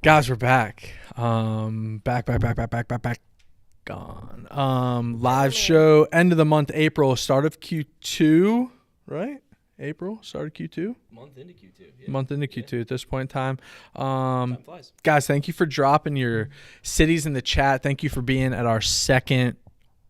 Guys, we're back. Back. Gone. Live show, end of the month, April, start of Q2, right? April, start of Q2. Month into Q2. Yeah. Month into Q2 at this point in time. Time flies. Guys, thank you for dropping your cities in the chat. Thank you for being at our second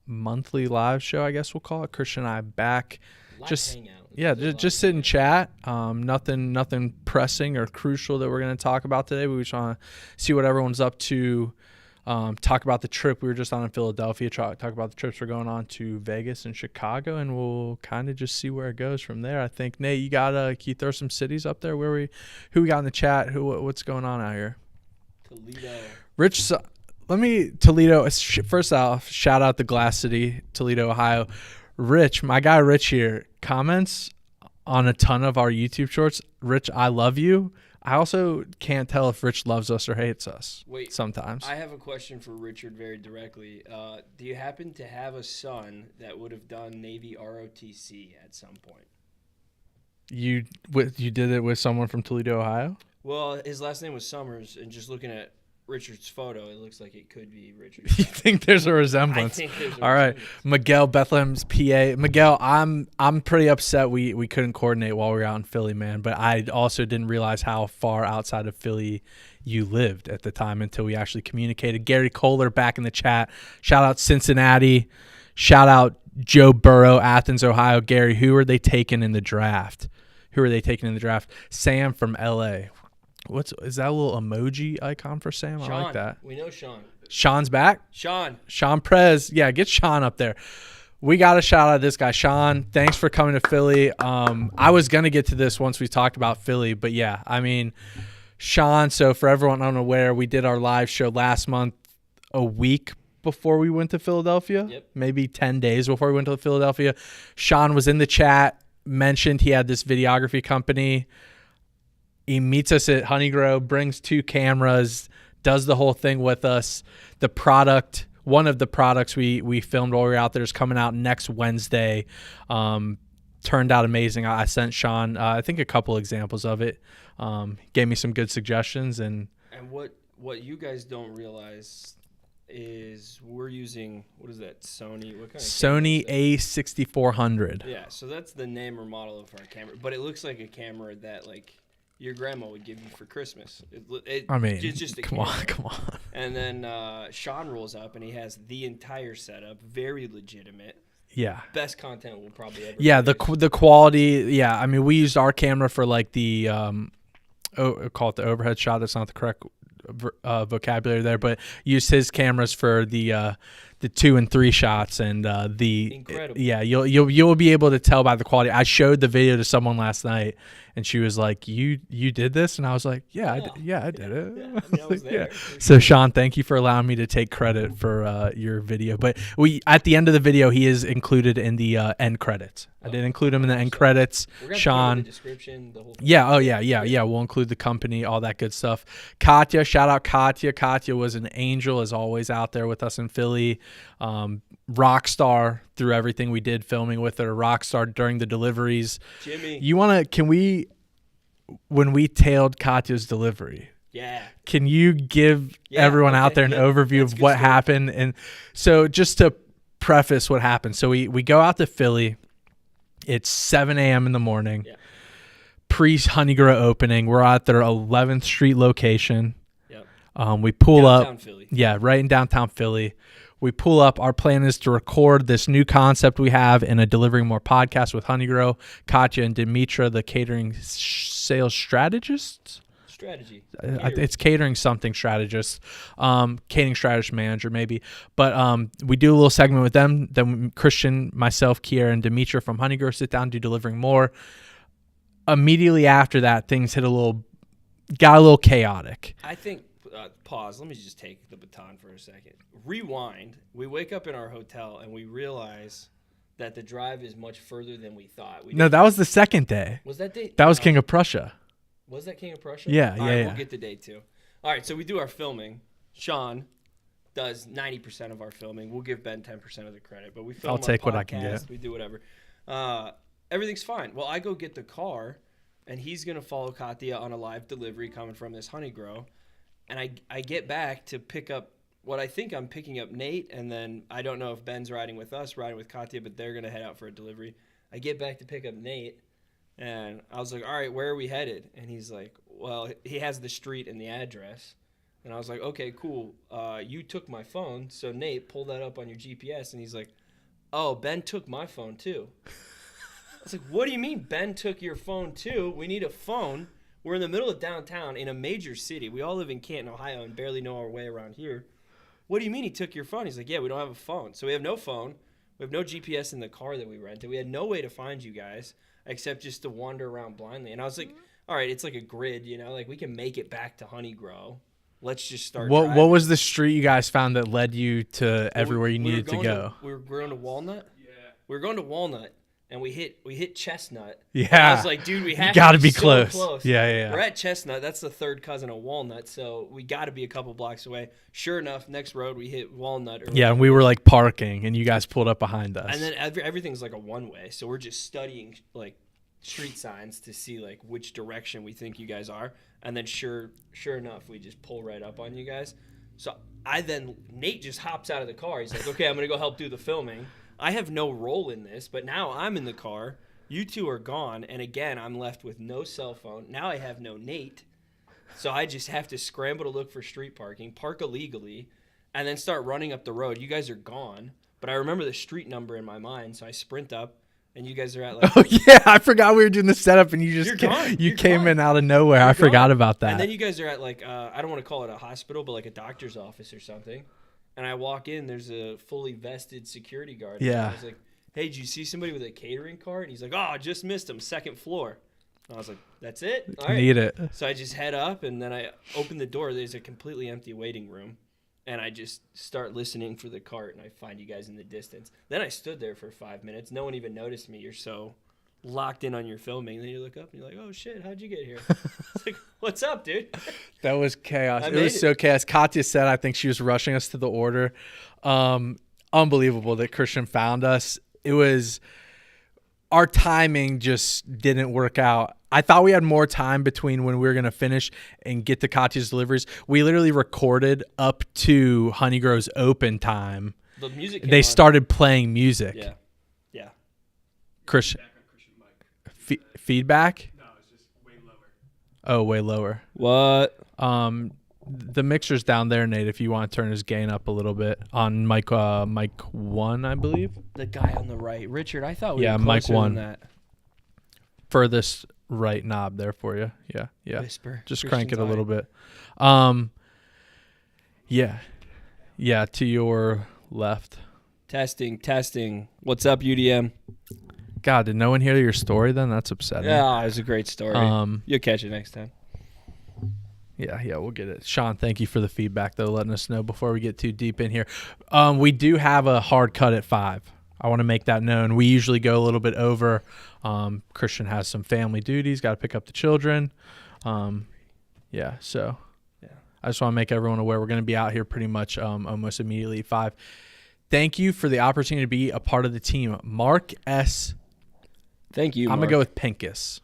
monthly live show, I guess we'll call it. Christian and I back. Just hang out. Yeah, just sit and chat. Nothing pressing or crucial that we're going to talk about today. We just want to see what everyone's up to. Talk about the trip we were just on in Philadelphia. Talk about the trips we're going on to Vegas and Chicago, and we'll kind of just see where it goes from there. I think Nate, can you throw some cities up there? Who we got in the chat? What's going on out here? Toledo. First off, shout out the Glass City, Toledo, Ohio. Rich, my guy Rich here, comments on a ton of our YouTube shorts. Rich, I love you. I also can't tell if Rich loves us or hates us. Wait, sometimes. I have a question for Richard very directly. Do you happen to have a son that would have done Navy ROTC at some point? You did it with someone from Toledo, Ohio? Well, his last name was Summers, and just looking at Richard's photo, it looks like it could be Richard. You think there's a resemblance? I think there's a All right, resemblance. Miguel, Bethlehem's PA. Miguel, I'm pretty upset we couldn't coordinate while we were out in Philly, man. But I also didn't realize how far outside of Philly you lived at the time until we actually communicated. Gary Kohler back in the chat. Shout out Cincinnati. Shout out Joe Burrow, Athens, Ohio. Gary, who are they taking in the draft? Sam from LA. Is that a little emoji icon for Sam? Sean, I like that. We know Sean. Sean's back? Sean Prez. Yeah, get Sean up there. We got a shout out to this guy. Sean, thanks for coming to Philly. I was going to get to this once we talked about Philly, but yeah, I mean, Sean, so for everyone unaware, we did our live show last month a week before we went to Philadelphia. Yep. Maybe 10 days before we went to Philadelphia. Sean was in the chat, mentioned he had this videography company. He meets us at Honeygrow, brings 2 cameras, does the whole thing with us. The product, one of the products we filmed while we were out there is coming out next Wednesday. Turned out amazing. I sent Sean, I think, a couple examples of it. Gave me some good suggestions. And what you guys don't realize is we're using, what is that, Sony? What kind of Sony A6400. Yeah, so that's the name or model of our camera. But it looks like a camera that, like, your grandma would give you for Christmas. It's just a come camera. on. And then Sean rolls up, and he has the entire setup, very legitimate. Yeah. Best content we'll probably ever Yeah, produce. the quality, yeah. I mean, we used our camera for, like, the, call it the overhead shot. That's not the correct vocabulary there, but used his cameras for the 2 and 3 shots, and Incredible. Yeah, you'll be able to tell by the quality. I showed the video to someone last night, and she was like, "You did this?" And I was like, "Yeah, I did it." Yeah, I was there. So Sean, thank you for allowing me to take credit for your video. But at the end of the video, he is included in the end credits. I did include him in the end credits. We're gonna Sean. put it in the description, the whole thing. Yeah. We'll include the company, all that good stuff. Katya, shout out Katya. Katya was an angel, as always, out there with us in Philly. Rock star through everything we did, filming with her. Rock star during the deliveries. Jimmy. When we tailed Katya's delivery, Yeah. can you give everyone out there an overview of what happened? And so just to preface what happened. So we go out to Philly. It's 7 a.m. in the morning. Yeah. Pre-Honeygrow opening. We're at their 11th Street location. Yep. We pull Downtown up. Philly. Yeah, right in downtown Philly. We pull up. Our plan is to record this new concept we have in a Delivering More podcast with Honeygrow, Katya, and Dimitra, the catering sales strategists. Strategy. It's catering something strategist, catering strategist manager maybe. But we do a little segment with them. Then Christian, myself, Kiera, and Dimitra from Honeygrow sit down, do Delivering More. Immediately after that, things got a little chaotic. I think, pause, let me just take the baton for a second. Rewind. We wake up in our hotel and we realize that the drive is much further than we thought. No, that was the second day. Was that day? That was King of Prussia. Was that King of Prussia? Yeah, All right, yeah. We'll get to day 2. All right, so we do our filming. Sean does 90% of our filming. We'll give Ben 10% of the credit, but we film I'll our take what I podcast, can get. We do whatever. Everything's fine. Well, I go get the car, and he's going to follow Katya on a live delivery coming from this Honeygrow. And I get back to pick up what I think I'm picking up Nate, and then I don't know if Ben's riding with us, riding with Katya, but they're going to head out for a delivery. I get back to pick up Nate, and I was like, all right, where are we headed? And he's like, well, he has the street and the address. And I was like, okay, cool. You took my phone, so Nate, pull that up on your GPS. And he's like, oh, Ben took my phone too. I was like, what do you mean Ben took your phone too? We need a phone. We're in the middle of downtown in a major city. We all live in Canton, Ohio, and barely know our way around here. What do you mean he took your phone? He's like, yeah, we don't have a phone. So we have no phone. We have no GPS in the car that we rented. We had no way to find you guys except just to wander around blindly. And I was like, all right, it's like a grid, you know, like we can make it back to Honeygrow. Let's just start driving. What was the street you guys found that led you to everywhere you needed to go? We were going to Walnut. Yeah. We were going to Walnut, and we hit Chestnut. Yeah. And I was like, dude, we have gotta to be so close. Yeah. We're at Chestnut. That's the third cousin of Walnut, so we got to be a couple blocks away. Sure enough, next road we hit Walnut. Yeah, and we were like parking, and you guys pulled up behind us. And then everything's like a one-way, so we're just studying like street signs to see like which direction we think you guys are. And then sure enough, we just pull right up on you guys. So Nate just hops out of the car. He's like, okay, I'm going to go help do the filming. I have no role in this, but now I'm in the car. You two are gone. And again, I'm left with no cell phone. Now I have no Nate. So I just have to scramble to look for street parking, park illegally, and then start running up the road. You guys are gone. But I remember the street number in my mind. So I sprint up. And you guys are at like... Oh, yeah. I forgot we were doing the setup, and you just came gone. In out of nowhere. I forgot about that. And then you guys are at like, I don't want to call it a hospital, but like a doctor's office or something. And I walk in, there's a fully vested security guard. Yeah. And I was like, hey, did you see somebody with a catering card? And he's like, oh, I just missed him, second floor. And I was like, that's it? All right. Need it. So I just head up, and then I open the door. There's a completely empty waiting room. And I just start listening for the cart, and I find you guys in the distance. Then I stood there for 5 minutes. No one even noticed me. You're so locked in on your filming. Then you look up, and you're like, oh, shit, how'd you get here? It's like, what's up, dude? That was chaos. It was so chaos. Katya said I think she was rushing us to the order. Unbelievable that Christian found us. It was – our timing just didn't work out. I thought we had more time between when we were going to finish and get to Katya's deliveries. We literally recorded up to Honeygrow's open time. The music came They on. started playing music. Yeah. Christian. Feedback? No, it's just way lower. Oh, way lower. What? The mixer's down there, Nate, if you want to turn his gain up a little bit on mic 1, I believe. The guy on the right. Richard, I thought we Yeah, were mic closer 1. than that. Furthest right knob there for you. Yeah. Whisper. Just crank it a Christian's little eye. bit. Yeah, to your left. Testing. What's up, UDM? God, did no one hear your story then? That's upsetting. Yeah, it was a great story. You'll catch it next time. Yeah, we'll get it. Sean, thank you for the feedback, though, letting us know before we get too deep in here. We do have a hard cut at 5. I want to make that known. We usually go a little bit over. Christian has some family duties, got to pick up the children. So I just want to make everyone aware we're going to be out here pretty much almost immediately at 5. Thank you for the opportunity to be a part of the team. Mark S. Thank you, I'm Mark. going to go with Pincus.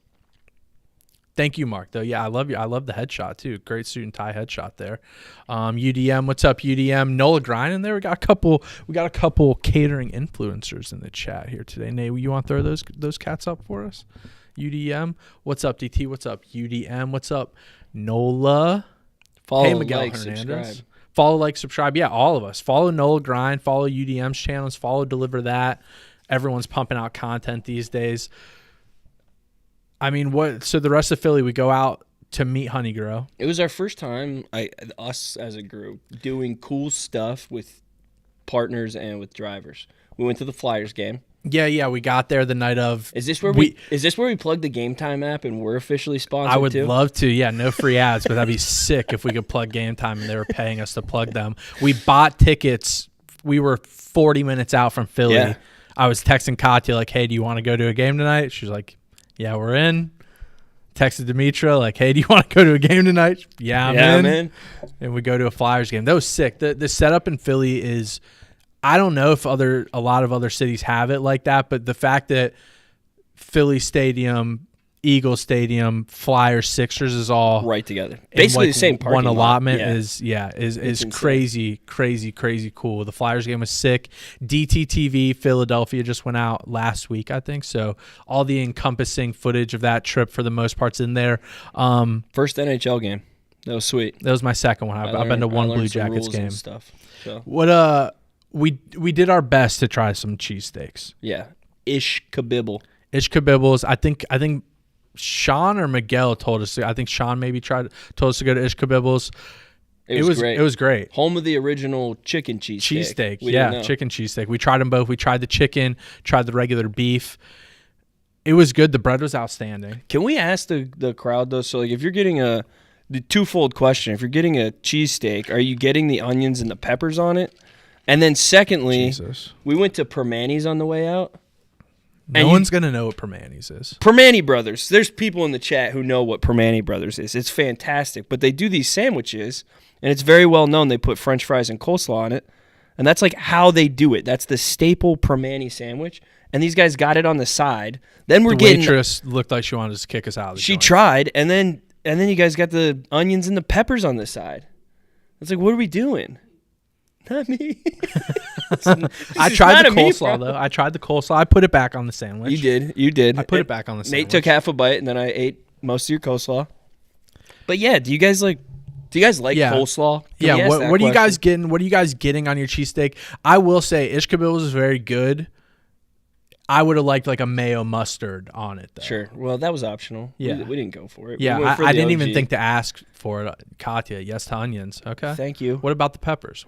Thank you, Mark, though. Yeah, I love you. I love the headshot, too. Great suit and tie headshot there. UDM, what's up, UDM? Nola Grind in there. We got a couple catering influencers in the chat here today. Nate, you want to throw those cats up for us? UDM, what's up, DT? What's up, UDM? What's up, Nola? Follow, hey, Miguel like, Hernandez. subscribe. Follow, like, subscribe. Yeah, all of us. Follow Nola Grind. Follow UDM's channels. Follow DeliverThat. Everyone's pumping out content these days. I mean, so the rest of Philly, we go out to meet Honeygrow. It was our first time, us as a group, doing cool stuff with partners and with drivers. We went to the Flyers game. Yeah, we got there the night of. Is this where we plug the Game Time app and we're officially sponsored? I would too? love to. Yeah, no free ads, but that'd be sick if we could plug Game Time and they were paying us to plug them. We bought tickets. We were 40 minutes out from Philly. Yeah. I was texting Katya like, "Hey, do you want to go to a game tonight?" She's like, "Yeah, we're in." Texted Demetra like, "Hey, do you want to go to a game tonight?" Yeah, I'm in. And we go to a Flyers game. That was sick. The setup in Philly is, I don't know if a lot of other cities have it like that, but the fact that Philly Stadium Eagles Stadium, Flyers, Sixers is all right together. in, Basically like, the same parking one lot. allotment Yeah. is insane. crazy cool. The Flyers game was sick. DTTV Philadelphia just went out last week, I think. So all the encompassing footage of that trip for the most part's in there. First NHL game. That was sweet. That was my second one. I've been to one Blue Jackets game. And stuff. So. What we did our best to try some cheesesteaks. Yeah. Ish kabibble. Ish Kabibbles. I think Sean or Miguel told us. I think Sean maybe told us to go to Ish Kabibbles. It was great. It was great. Home of the original chicken cheesesteak. Cheesesteak, yeah, chicken cheesesteak. We tried them both. We tried the chicken, tried the regular beef. It was good. The bread was outstanding. Can we ask the crowd though? So like, if you're getting the twofold question, if you're getting a cheesesteak, are you getting the onions and the peppers on it? And then secondly, Jesus. We went to Permani's on the way out. No one's going to know what Permani's is. Permani Brothers. There's people in the chat who know what Permani Brothers is. It's fantastic. But they do these sandwiches, and it's very well known. They put French fries and coleslaw on it, and that's like how they do it. That's the staple Permani sandwich, and these guys got it on the side. Then The waitress looked like she wanted to kick us out of the She joint. tried, and then you guys got the onions and the peppers on the side. It's like, what are we doing? Not me. I tried the coleslaw, though. I tried the coleslaw. I put it back on the sandwich. You did. I put it back on the sandwich. Nate took half a bite, and then I ate most of your coleslaw. But yeah, do you guys like coleslaw? Can we ask that What are you guys question? getting? What are you guys getting on your cheesesteak? I will say Ish Kabibbles is very good. I would have liked like a mayo mustard on it, though. Sure. Well, that was optional. Yeah. We didn't go for it. Yeah, We went for I the didn't even OG. think to ask for it. Katya, yes to onions. Okay. Thank you. What about the peppers?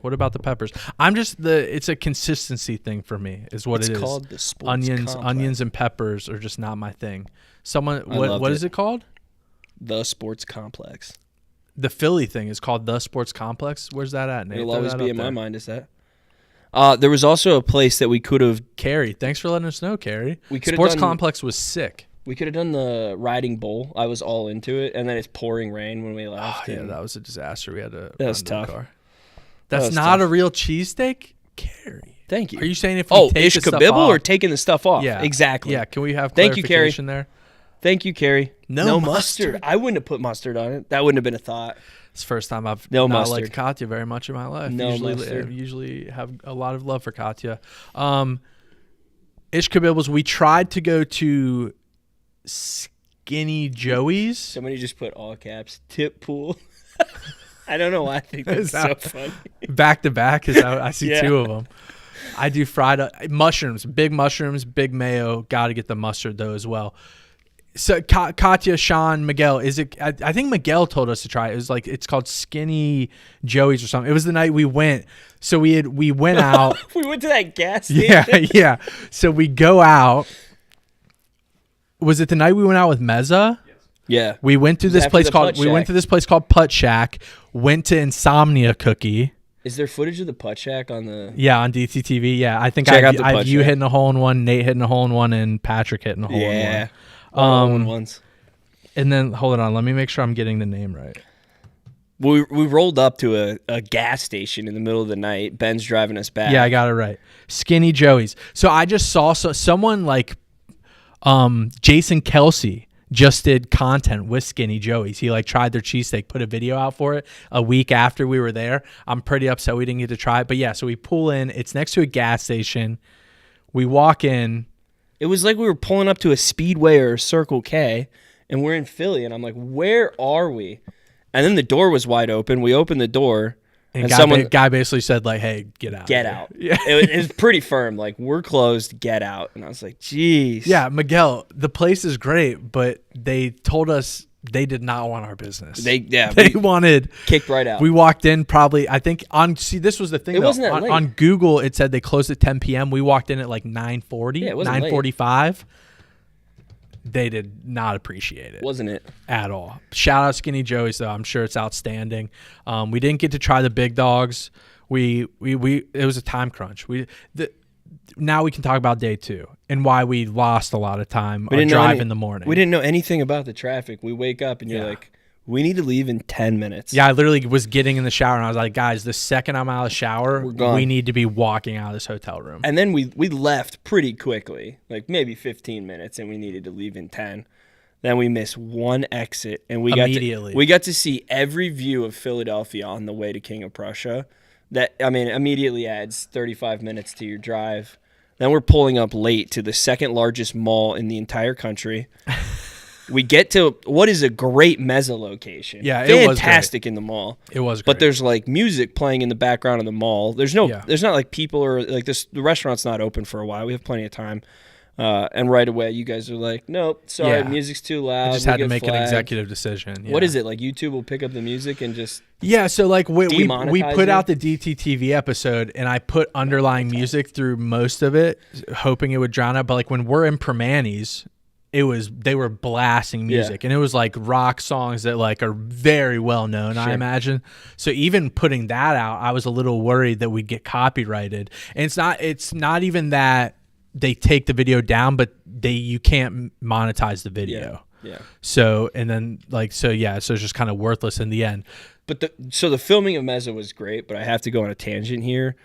It's a consistency thing for me, is what It's it is. called the sports complex. Onions and peppers are just not my thing. What loved is it called? The sports complex. The Philly thing is called the Sports Complex. Where's that at, Nate? It'll Throw always that be up in my there. mind. Is that? There was also a place that we could have Carrie, thanks for letting us know, Carrie. We could've Sports done- Complex was sick. done the riding bowl. I was all into it, and then it's pouring rain when we Oh, left. yeah, and that was a disaster. We had to. That was run to the tough. car. That That's was not tough. a real cheesesteak, Carrie. Thank you. Are you saying if we take Ish the stuff kabibble off, or taking the stuff off? Yeah, exactly. Yeah, can we have Thank you, Carrie. clarification there? Thank you, Carrie. No mustard. mustard. I wouldn't have put mustard on it. That wouldn't have been a thought. It's the first time I've No not mustard. liked Katya very much in my life. No usually, mustard. usually have a lot of love for Katya. Ish Kabibbles, we tried to go to Skinny Joey's. Somebody just put all caps, tip pool. I don't know why I think that's Is so that- funny. Back to back, is I see Yeah. two of them. I do fried mushrooms, big mayo. Got to get the mustard though as well. So Katya, Sean, Miguel, is it? I think Miguel told us to try it. It was like it's called Skinny Joey's or something. It was the night we went. So we went out. We went to that gas station. Yeah. So we go out. Was it the night we went out with Meza? Yeah. We went to was this after place the called. Putt We went Shack. to this place called Putt Shack. Went to Insomnia Cookie. Is there footage of the putt shack on the? Yeah, on DTTV. Yeah, I think Check out the I Putt you Shack. hitting a hole in one, Nate hitting a hole in one, and Patrick hitting a hole in one. Ones. And then hold on, let me make sure I'm getting the name right. We rolled up to a gas station in the middle of the night. Ben's driving us back. Yeah, I got it right. Skinny Joey's. So I just saw someone like Jason Kelsey just did content with Skinny Joey's. He like tried their cheesesteak, put a video out for it a week after we were there. I'm pretty upset we didn't get to try it. But yeah, so we pull in. It's next to a gas station. We walk in. It was like we were pulling up to a Speedway or a Circle K, and we're in Philly, and I'm like, where are we? And then the door was wide open. We opened the door, And someone guy basically said like, "Hey, get out, get of here." out. Yeah, It was pretty firm. Like, we're closed. Get out. And I was like, geez. yeah. Miguel, the place is great, but they told us they did not want our business. They They wanted. kicked right out. We walked in probably. I think on. See, this was the thing. It though. wasn't that late. On Google, it said they closed at 10 p.m. We walked in at like 9:40, Yeah, it wasn't late. 9:45. They did not appreciate it. Wasn't it? At all. Shout out Skinny Joey's though. I'm sure it's outstanding. We didn't get to try the big dogs. We it was a time crunch. Now we can talk about day 2 and why we lost a lot of time on drive in the morning. We didn't know anything about the traffic. We wake up and you're like, we need to leave in 10 minutes. Yeah, I literally was getting in the shower and I was like, guys, the second I'm out of the shower, We're gone. we need to be walking out of this hotel room. And then we left pretty quickly, like maybe 15 minutes, and we needed to leave in 10. then we miss one exit, and we got to see every view of Philadelphia on the way to King of Prussia. That, I mean, immediately adds 35 minutes to your drive. Then we're pulling up late to the second largest mall in the entire country. We get to what is a great mezza location. Yeah, it was fantastic in the mall. It was great. But there's like music playing in the background of the mall. There's not like people or like this. The restaurant's not open for a while. We have plenty of time. And right away, you guys are like, nope, sorry, music's too loud. I just had to make an executive decision. Yeah. What is it? Like YouTube will pick up the music and just so like we put out the it? DTTV episode, and I put underlying music through most of it, hoping it would drown out. But like when we're in Permanis, they were blasting music, and it was like rock songs that like are very well known, I imagine. So even putting that out, I was a little worried that we'd get copyrighted. And it's not even that they take the video down, but you can't monetize the video. Yeah. So so it's just kind of worthless in the end. But the filming of Mezza was great, but I have to go on a tangent here.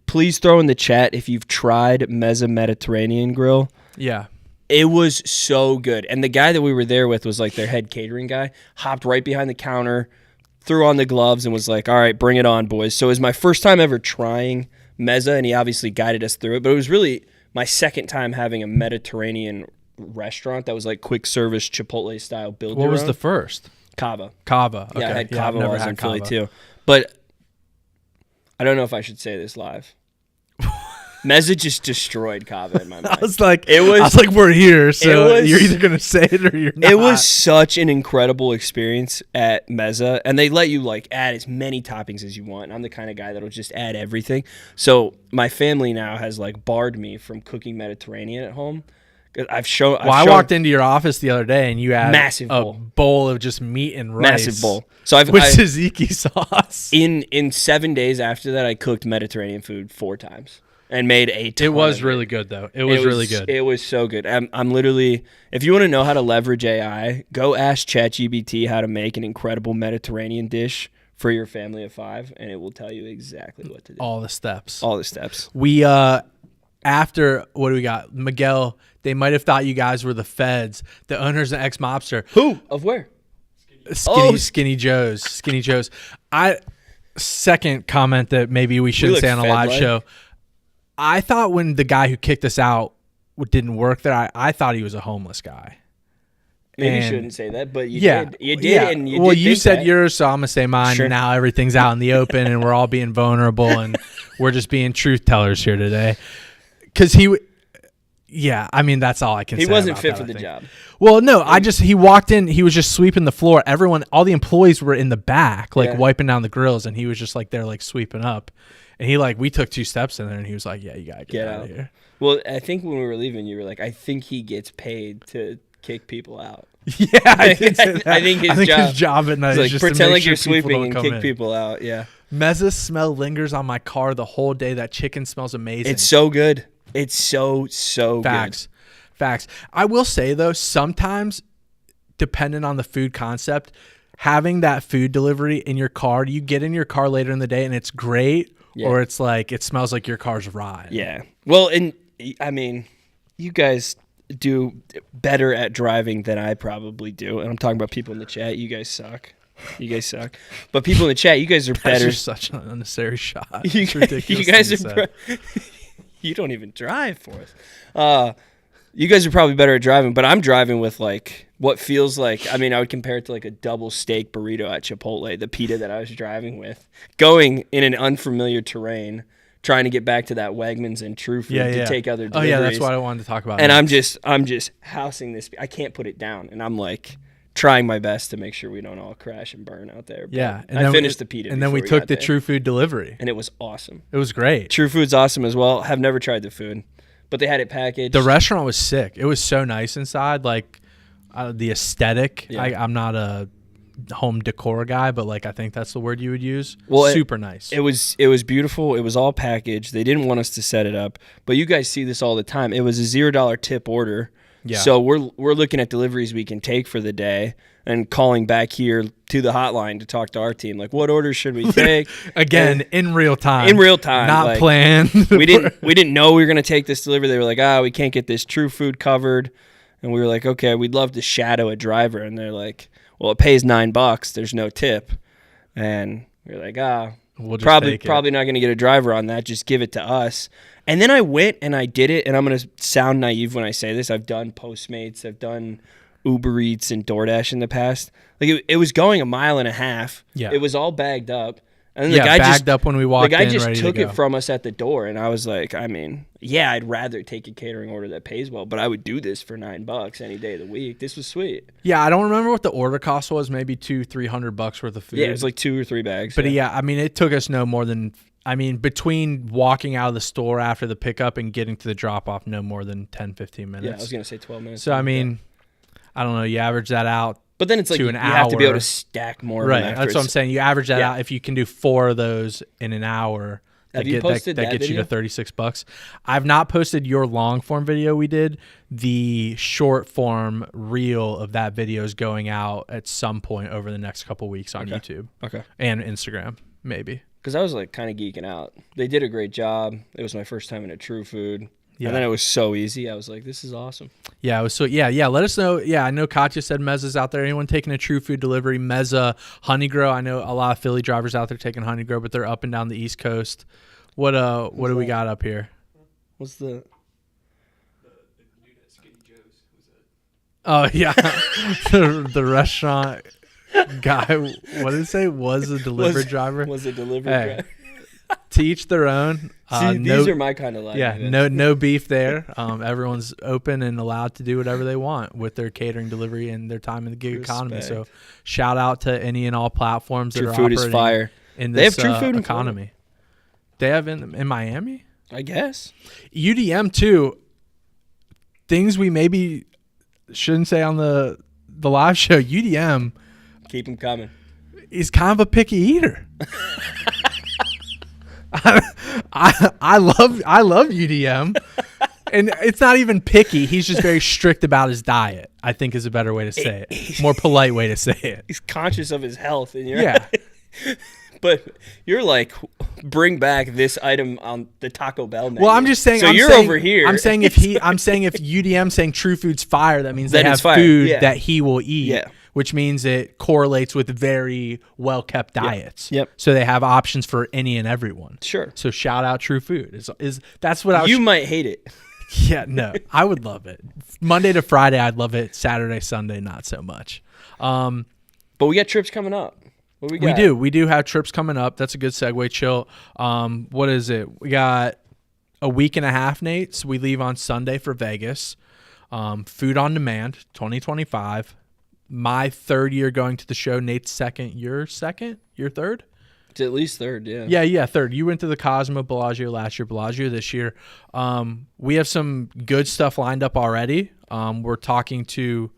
Please throw in the chat if you've tried Mezza Mediterranean Grill. Yeah. It was so good. And the guy that we were there with was like their head catering guy, hopped right behind the counter, threw on the gloves, and was like, all right, bring it on, boys. So it was my first time ever trying Mezza, and he obviously guided us through it. But it was really my second time having a Mediterranean restaurant that was like quick service Chipotle style build. What was the first? Kava. Kava. Okay. Yeah, I had Kava I've while I was never in had Philly Kava. too. But I don't know if I should say this live. Mezza just destroyed Kava in my mind. I was like, we're here, so you're either gonna say it or you're not. It was such an incredible experience at Mezza, and they let you like add as many toppings as you want. And I'm the kind of guy that'll just add everything. So my family now has like barred me from cooking Mediterranean at home. I walked into your office the other day, and you had massive a bowl of just meat and rice. Massive bowl. So with tzatziki sauce. In 7 days after that, I cooked Mediterranean food 4 times. And made a ton. It was really good, though. It was really good. It was so good. I'm literally, if you want to know how to leverage AI, go ask ChatGPT how to make an incredible Mediterranean dish for your family of 5, and it will tell you exactly what to do. All the steps. We, after, what do we got? Miguel, they might have thought you guys were the feds. The owner's an ex-mobster. Who? Of where? Skinny Joe's. Second comment that maybe we shouldn't say on a live show. I thought when the guy who kicked us out didn't work there, I thought he was a homeless guy. Maybe you shouldn't say that, but you did. You did, and you did. Well, you said that. yours, so I'm gonna say mine. Sure. Now everything's out in the open, and we're all being vulnerable, and we're just being truth tellers here today. Because I mean, that's all I can say. He wasn't fit for the job. Well, no, he walked in, he was just sweeping the floor. All the employees were in the back, like wiping down the grills, and he was just like there, like sweeping up. And we took 2 steps in there, and he was like, yeah, you gotta get out of here. Well, I think when we were leaving, you were like, I think he gets paid to kick people out. Yeah, I think his job at night is like just pretend to make like sure you're sweeping and kick in. people out. Yeah. Mezza's smell lingers on my car the whole day. That chicken smells amazing. It's so good. It's so good. Facts. I will say though, sometimes, depending on the food concept, having that food delivery in your car, you get in your car later in the day and it's great. Yeah. Or it's like it smells like your car's rotten. Yeah. Well, and I mean, you guys do better at driving than I probably do. And I'm talking about people in the chat. You guys suck. But people in the chat, you guys are better. That's such an unnecessary shot. It's ridiculous. You guys are. You don't even drive for us. You guys are probably better at driving, but I'm driving with like what feels like, I mean, I would compare it to like a double steak burrito at Chipotle, the pita that I was driving with, going in an unfamiliar terrain, trying to get back to that Wegmans and True Food to take other deliveries. Oh yeah, that's what I wanted to talk about. And next. I'm just housing this. I can't put it down, and I'm like trying my best to make sure we don't all crash and burn out there. But yeah, and I finished the pita. And then we took the True Food delivery, and it was awesome. It was great. True Food's awesome as well. Have never tried the food. But they had it packaged. The restaurant was sick. It was so nice inside. Like the aesthetic. Yeah. I'm not a home decor guy, but like I think that's the word you would use. Well, super nice. It was beautiful. It was all packaged. They didn't want us to set it up, but you guys see this all the time. It was a $0 tip order. Yeah. So we're looking at deliveries we can take for the day and calling back here to the hotline to talk to our team. Like, what orders should we take? Again, in real time. In real time. Not like, planned. we didn't know we were going to take this delivery. They were like, we can't get this True Food covered. And we were like, okay, we'd love to shadow a driver. And they're like, well, it pays $9. There's no tip. And we were like, We'll just probably not going to get a driver on that. Just give it to us. And then I went and I did it. And I'm going to sound naive when I say this. I've done Postmates. I've done Uber Eats and DoorDash in the past. Like it was going 1.5 miles. Yeah. It was all bagged up. And the guy bagged up when we walked in. The guy just ready took to go. it from us at the door, and I was like, I mean, yeah, I'd rather take a catering order that pays well, but I would do this for $9 any day of the week. This was sweet. Yeah, I don't remember what the order cost was. Maybe $200-$300 worth of food. Yeah, it was like 2 or 3 bags. But yeah, I mean, it took us no more than. I mean, between walking out of the store after the pickup and getting to the drop off, no more than 10-15 minutes. Yeah, I was gonna say 12 minutes. So I mean, I don't know. You average that out. But then it's like you have to be able to stack more. Right, that's what I'm saying. You average that out. If you can do 4 of those in an hour, that gets you to $36. I've not posted your long form video we did. The short form reel of that video is going out at some point over the next couple weeks on YouTube. Okay. And Instagram, maybe. Because I was like kind of geeking out. They did a great job. It was my first time in a True Food. Yeah. And then it was so easy. I was like, this is awesome. Yeah, it was so yeah. Let us know. Yeah, I know Katya said Mezza's out there. Anyone taking a True Food delivery? Mezza, Honeygrow. I know a lot of Philly drivers out there taking Honeygrow, but they're up and down the East Coast. What do we got up here? What's the Oh yeah, the restaurant guy. What did it say? Was a delivery driver. Was a delivery driver. To each their own. See, these are my kind of life. Yeah, no beef there. Everyone's open and allowed to do whatever they want with their catering delivery and their time in the gig economy. So shout out to any and all platforms that True are Food operating is fire. in this they have True Food economy. They have in Miami? I guess. UDM too. Things we maybe shouldn't say on the live show. UDM. Keep them coming. He's kind of a picky eater. I love UDM, and it's not even picky. He's just very strict about his diet. I think is a better way to say it, more polite way to say it. He's conscious of his health, and but you're like, bring back this item on the Taco Bell menu. Well, I'm just saying. So I'm you're saying, over here. I'm saying if UDM saying True Food's fire, that means they have food that he will eat. Yeah. Which means it correlates with very well-kept diets. Yep. So they have options for any and everyone. Sure. So shout out True Food. That's what I was. You might hate it. Yeah, no, I would love it. Monday to Friday, I'd love it. Saturday, Sunday, not so much. But we got trips coming up. What we got? We do have trips coming up. That's a good segue. Chill. What is it? We got a week and a half, Nate. So we leave on Sunday for Vegas. Food on Demand, 2025. My 3rd year going to the show. Nate's second. Your second? Your third? It's at least 3rd, yeah. Yeah, 3rd. You went to the Cosmo Bellagio last year, Bellagio this year. We have some good stuff lined up already. We're talking to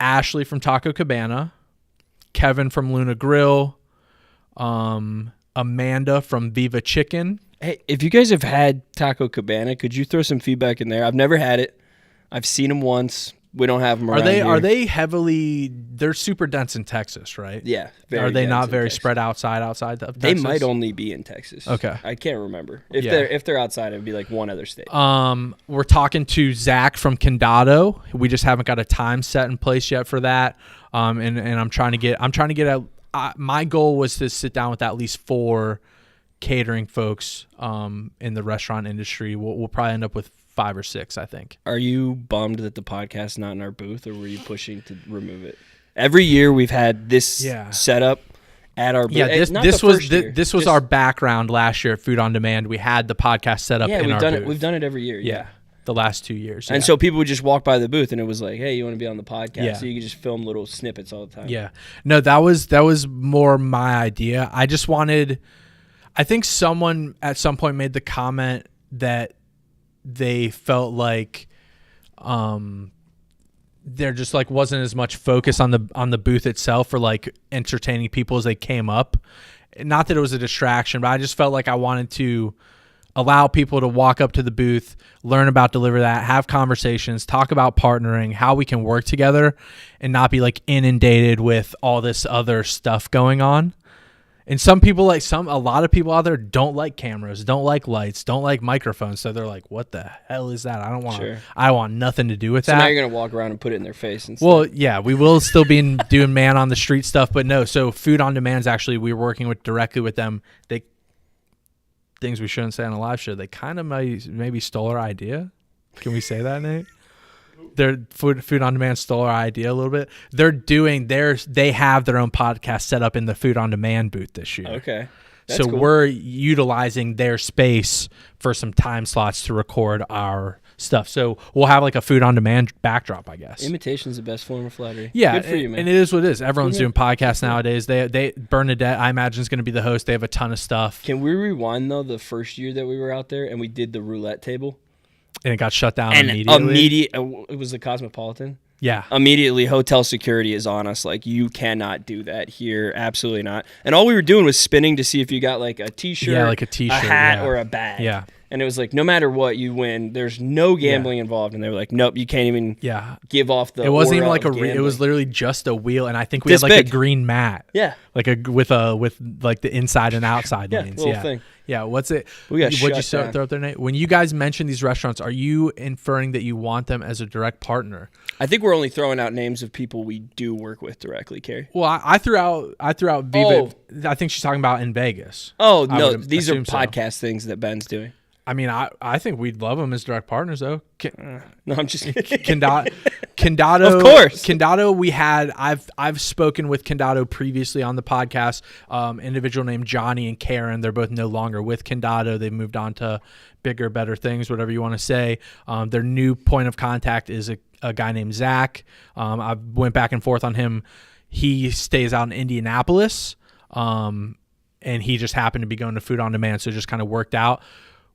Ashley from Taco Cabana, Kevin from Luna Grill, Amanda from Viva Chicken. Hey, if you guys have had Taco Cabana, could you throw some feedback in there? I've never had it. I've seen them once. We don't have them around here. Are they heavily? They're super dense in Texas, right? Yeah. Are they not very spread outside of Texas? They might only be in Texas. Okay. I can't remember. If they're outside, it'd be like one other state. We're talking to Zach from Condado. We just haven't got a time set in place yet for that. And I'm trying to get my goal was to sit down with at least 4 catering folks in the restaurant industry. We'll probably end up with 5 or 6, I think. Are you bummed that the podcast's not in our booth, or were you pushing to remove it? Every year we've had this setup at our booth. Yeah, this was our background last year at Food on Demand. We had the podcast set up in our booth. We've done it every year. Yeah. The last 2 years. And so people would just walk by the booth and it was like, hey, you want to be on the podcast? Yeah. So you could just film little snippets all the time. Yeah. No, that was more my idea. I just wanted, I think someone at some point made the comment that they felt like there just like wasn't as much focus on the booth itself for like entertaining people as they came up. Not that it was a distraction, but I just felt like I wanted to allow people to walk up to the booth, learn about DeliverThat, have conversations, talk about partnering, how we can work together, and not be like inundated with all this other stuff going on. And some people a lot of people out there don't like cameras, don't like lights, don't like microphones. So they're like, what the hell is that? I want nothing to do with so that. now you're going to walk around and put it in their face. And Well, yeah, we will still be doing man on the street stuff, but no. So Food on Demand's actually, we were working directly with them. Things we shouldn't say on a live show. They kind of maybe stole our idea. Can we say that, Nate? Their Food on Demand stole our idea a little bit. They have their own podcast set up in the Food on Demand booth this year. Okay. That's cool. We're utilizing their space for some time slots to record our stuff. So we'll have like a Food on Demand backdrop, I guess. Imitation's the best form of flattery. Yeah. Good for you, man. And it is what it is. Everyone's doing podcasts nowadays. They Bernadette, I imagine, is going to be the host. They have a ton of stuff. Can we rewind, though, the first year that we were out there and we did the roulette table? And it got shut down and immediately. It was the Cosmopolitan? Yeah. Immediately, hotel security is on us. Like, you cannot do that here. Absolutely not. And all we were doing was spinning to see if you got, like, a T-shirt, a hat, or a bag. Yeah. And it was like, no matter what, you win. There's no gambling involved. And they were like, nope, you can't even give off the. It wasn't even like it was literally just a wheel. And I think we had like a green mat. Yeah. Like with like the inside and outside lanes. Little thing. Yeah, what's it? What'd you throw up there, Nate? When you guys mention these restaurants, are you inferring that you want them as a direct partner? I think we're only throwing out names of people we do work with directly, Carrie. Well, I threw out Viva. Oh. I think she's talking about in Vegas. Oh, no, these are podcast things that Ben's doing. I mean, I think we'd love them as direct partners, though. No, I'm just kidding. Condado, of course. Condado, I've spoken with Condado previously on the podcast. Individual named Johnny and Karen. They're both no longer with Condado. They moved on to bigger, better things, whatever you want to say. Their new point of contact is a guy named Zach. I went back and forth on him. He stays out in Indianapolis, and he just happened to be going to Food on Demand, so it just kind of worked out.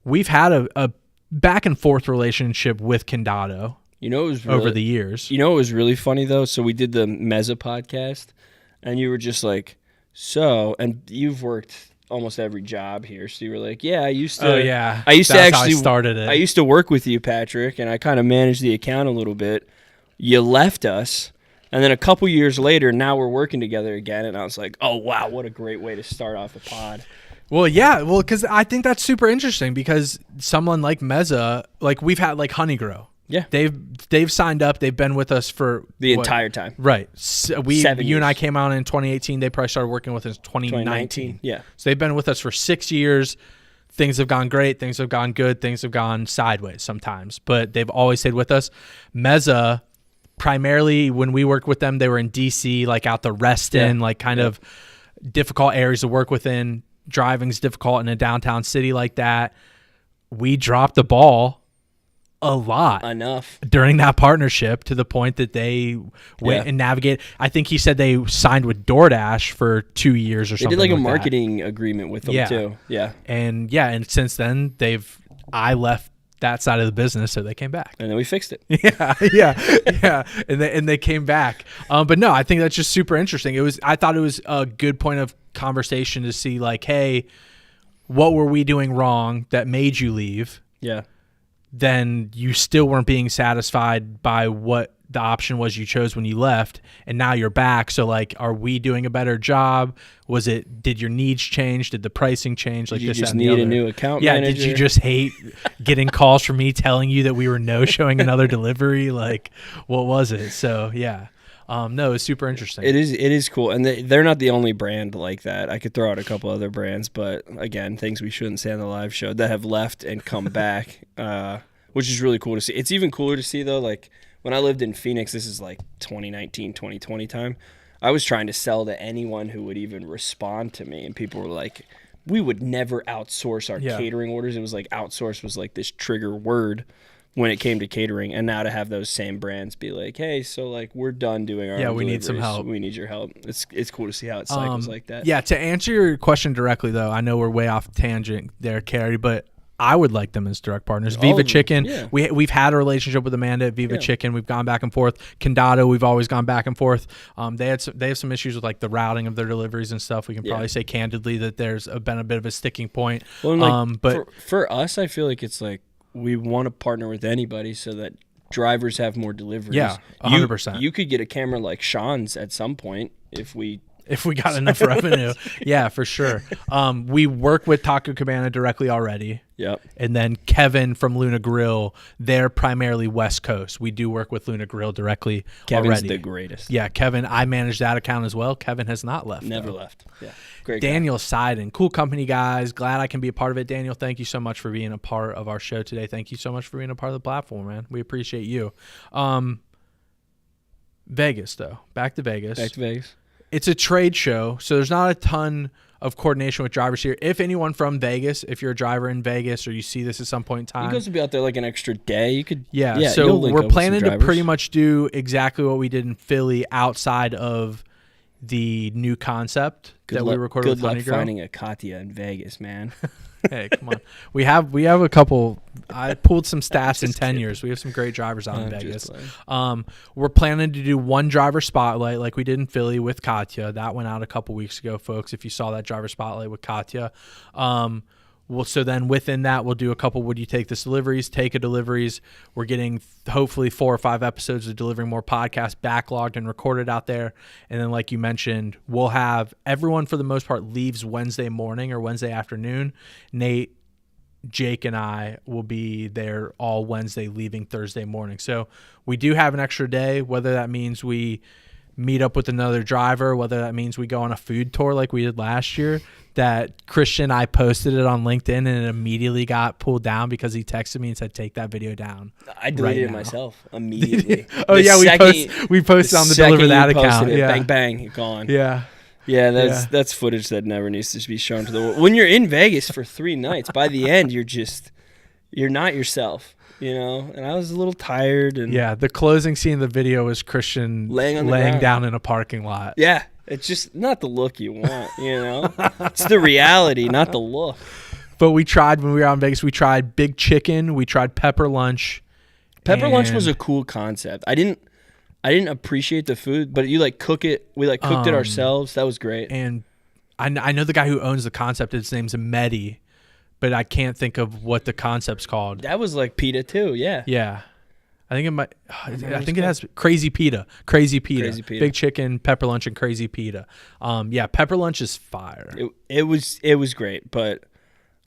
We've had a back and forth relationship with Condado. It was over the years. It was really funny though. So we did the Meza podcast, and you were just like, and you've worked almost every job here. So you were like, yeah, I used to. Oh yeah, I used to actually started it. I used to work with you, Patrick, and I kind of managed the account a little bit. You left us, and then a couple years later, now we're working together again. And I was like, oh wow, what a great way to start off a pod. Well, yeah, because I think that's super interesting because someone like Meza, like we've had like Honeygrow. Yeah, they've signed up. They've been with us for the entire time. Right. So you and I came out in 2018. They probably started working with us in 2019. Yeah. So they've been with us for 6 years. Things have gone great. Things have gone good. Things have gone sideways sometimes, but they've always stayed with us. Meza, primarily when we worked with them, they were in DC, like out the Reston, like kind of difficult areas to work within. Driving's difficult in a downtown city like that. We dropped the ball a lot during that partnership to the point that they went and navigate. I think he said they signed with DoorDash for 2 years or something. They did like a marketing agreement with them too. Yeah. And since then I left that side of the business, so they came back. And then we fixed it. Yeah. And they came back. But no, I think that's just super interesting. I thought it was a good point of conversation to see like, hey, what were we doing wrong that made you leave? Yeah. Then you still weren't being satisfied by what the option was you chose when you left, and now you're back. So like, are we doing a better job? Did your needs change? Did the pricing change? Like, did you just need a new account manager? Did you just hate getting calls from me telling you that we were no-showing another delivery? Like, what was it? So yeah. No, it's super interesting. It is cool, and they're not the only brand like that. I could throw out a couple other brands, but again, things we shouldn't say on the live show that have left and come back, which is really cool to see. It's even cooler to see though, like when I lived in Phoenix, this is like 2019, 2020 time. I was trying to sell to anyone who would even respond to me, and people were like, "We would never outsource our catering orders." It was like outsource was like this trigger word when it came to catering, and now to have those same brands be like, hey, so like we're done doing our own we need some help. We need your help. It's cool to see how it cycles like that. Yeah, to answer your question directly though, I know we're way off tangent there, Carrie, but I would like them as direct partners. Viva Chicken, we've had a relationship with Amanda at Viva Chicken. We've gone back and forth. Condado, we've always gone back and forth. They have some issues with like the routing of their deliveries and stuff. We can probably say candidly that there's been a bit of a sticking point. Well, like, but for us, I feel like it's like, we want to partner with anybody so that drivers have more deliveries. Yeah, 100%. You could get a camera like Sean's at some point if we If we got enough revenue. Yeah, for sure. We work with Taco Cabana directly already. Yep. And then Kevin from Luna Grill, they're primarily West Coast. We do work with Luna Grill directly Kevin's already. the greatest. Yeah, Kevin, I manage that account as well. Kevin has not left. Never though. left. Yeah. Great Daniel Seiden, cool company, guys. Glad I can be a part of it. Daniel, thank you so much for being a part of our show today. Thank you so much for being a part of the platform, man. We appreciate you. Vegas, though. Back to Vegas. It's a trade show, so there's not a ton of coordination with drivers here. If anyone from Vegas, if you're a driver in Vegas or you see this at some point in time. You guys would be out there like an extra day. You could. Yeah, so we're planning to pretty much do exactly what we did in Philly outside of the new concept that we recorded with Honey Good Girl. luck finding a Katya in Vegas, man. Hey, come on. We have a couple. I pulled some stats in 10 years. We have some great drivers out in Vegas. We're planning to do one driver spotlight like we did in Philly with Katya. That went out a couple weeks ago, folks. If you saw that driver spotlight with Katya. So then within that, we'll do a couple Would You Take This deliveries, take a deliveries. We're getting hopefully 4 or 5 episodes of Delivering More podcasts backlogged and recorded out there. And then like you mentioned, we'll have everyone for the most part leaves Wednesday morning or Wednesday afternoon. Nate, Jake, and I will be there all Wednesday, leaving Thursday morning. So we do have an extra day, whether that means we meet up with another driver, whether that means we go on a food tour like we did last year. That Christian, I posted it on LinkedIn and it immediately got pulled down because he texted me and said, take that video down. I deleted it myself immediately. We posted on the DeliverThat account. It, yeah. Bang, bang, gone. Yeah. Yeah, that's footage that never needs to be shown to the world. When you're in Vegas for 3 nights, by the end, you're not yourself, you know? And I was a little tired. And yeah, the closing scene of the video was Christian laying down in a parking lot. Yeah. It's just not the look you want, you know? It's the reality, not the look. But we tried, when we were out in Vegas, we tried Big Chicken. We tried Pepper Lunch. Pepper Lunch was a cool concept. I didn't appreciate the food, but you like cook it. We like cooked it ourselves. That was great. And I know the guy who owns the concept. His name's Mehdi, but I can't think of what the concept's called. That was like pita too, yeah. Yeah. I think it has Crazy Pita. Big Chicken, Pepper Lunch, and Crazy Pita. Yeah, Pepper Lunch is fire. It was great, but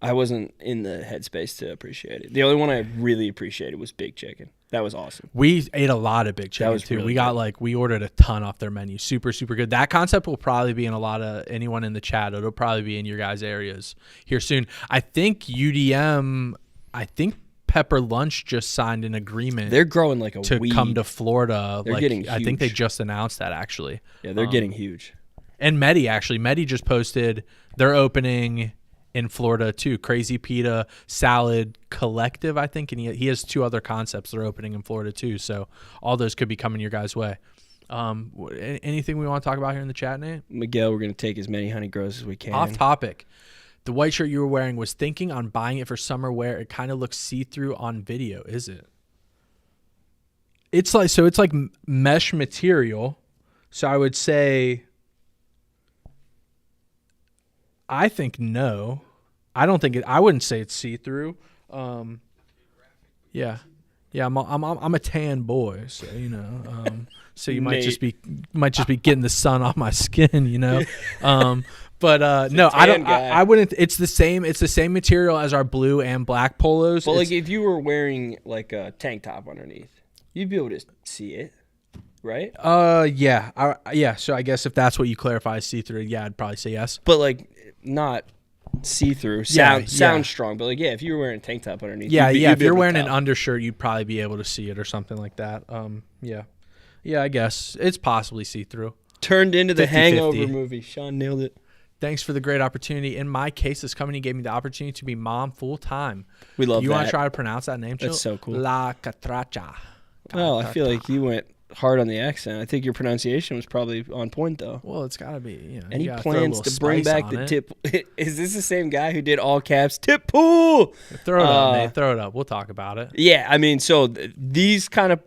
I wasn't in the headspace to appreciate it. The only one I really appreciated was Big Chicken. That was awesome. We ate a lot of Big Chicken too. Really we ordered a ton off their menu. Super, super good. That concept will probably be in a lot of anyone in the chat. It'll probably be in your guys' areas here soon. I think UDM. Pepper Lunch just signed an agreement. They're growing like a to weed. Come to Florida. They're getting huge. I think they just announced that actually. Yeah, they're getting huge. And Mehdi just posted they're opening in Florida too. Crazy Pita Salad Collective, I think, and he has 2 other concepts they're opening in Florida too. So all those could be coming your guys' way. Anything we want to talk about here in the chat, Nate? Miguel, we're going to take as many honey grows as we can. Off topic. The white shirt you were wearing, was thinking on buying it for summer wear. It kind of looks see-through on video. Is it? It's like mesh material. So I would say, I think no. I don't think it. I wouldn't say it's see-through. Yeah. I'm a tan boy, so you know. So you might just be getting the sun off my skin, you know. But no, I don't. I wouldn't. It's the same. It's the same material as our blue and black polos. Well, like if you were wearing like a tank top underneath, you'd be able to see it, right? Yeah. Yeah. So I guess if that's what you clarify as see-through, yeah, I'd probably say yes. But like not see-through. Sound strong. But like if you were wearing a tank top underneath, if you're wearing an undershirt, you'd probably be able to see it or something like that. Yeah. I guess it's possibly see-through. Turned into the Hangover movie. Sean nailed it. Thanks for the great opportunity. In my case, this company gave me the opportunity to be mom full time. We love that. You want to try to pronounce that name, Chill? That's so cool. La Catracha. Well, I feel like you went hard on the accent. I think your pronunciation was probably on point, though. Well, it's got to be. You know, any plans to bring back the tip? Is this the same guy who did all caps tip pool? Throw it up, Nate. Throw it up. We'll talk about it. Yeah, I mean, so these kind of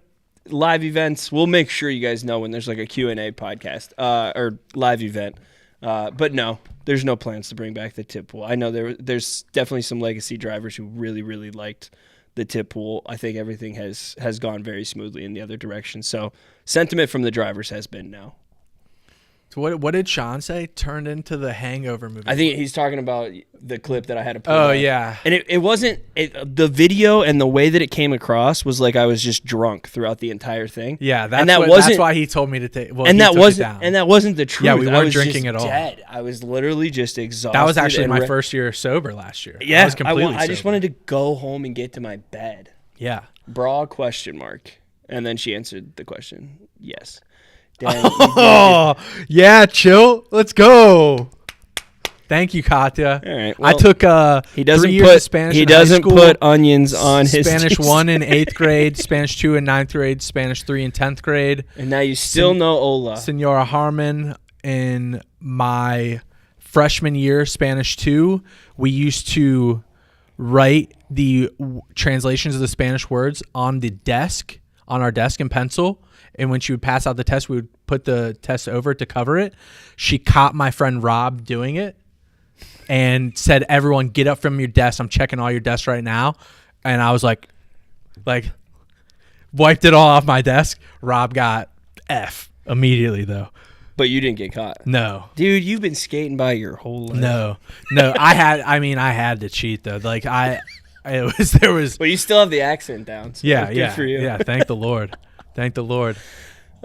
live events, we'll make sure you guys know when there's like a Q&A podcast or live event. But no, there's no plans to bring back the tip pool. I know there's definitely some legacy drivers who really, really liked the tip pool. I think everything has gone very smoothly in the other direction. So sentiment from the drivers has been no. So what did Sean say? Turned into the Hangover movie. I think he's talking about the clip that I had to put Oh up. yeah. And it wasn't the video and the way that it came across was like I was just drunk throughout the entire thing. Yeah, that's why he told me to take. Well, and he that took it wasn't down. the truth. Yeah, we I weren't was drinking just at all. dead. I was literally just exhausted. That was actually and my first year sober last year. Yeah, I was completely I just sober. wanted to go home and get to my bed. Yeah. Bra question mark. And then she answered the question. Yes. Oh, yeah, chill. Let's go. Thank you, Katya. All right. I Well, took he doesn't 3 years of Spanish. He in high doesn't school, put onions on his Spanish 1 in 8th grade, Spanish 2 in 9th grade, Spanish 3 in 10th grade. And now you still know Ola. Senora Harmon in my freshman year, Spanish 2. We used to write the translations of the Spanish words on our desk in pencil. And when she would pass out the test, we would put the test over to cover it. She caught my friend Rob doing it and said, everyone get up from your desk. I'm checking all your desks right now. And I was like wiped it all off my desk. Rob got F immediately though. But you didn't get caught. No. Dude, you've been skating by your whole life. No. I had to cheat though. Like there was. But you still have the accent down. So Yeah. good for you. Yeah. Thank the Lord. Thank the Lord.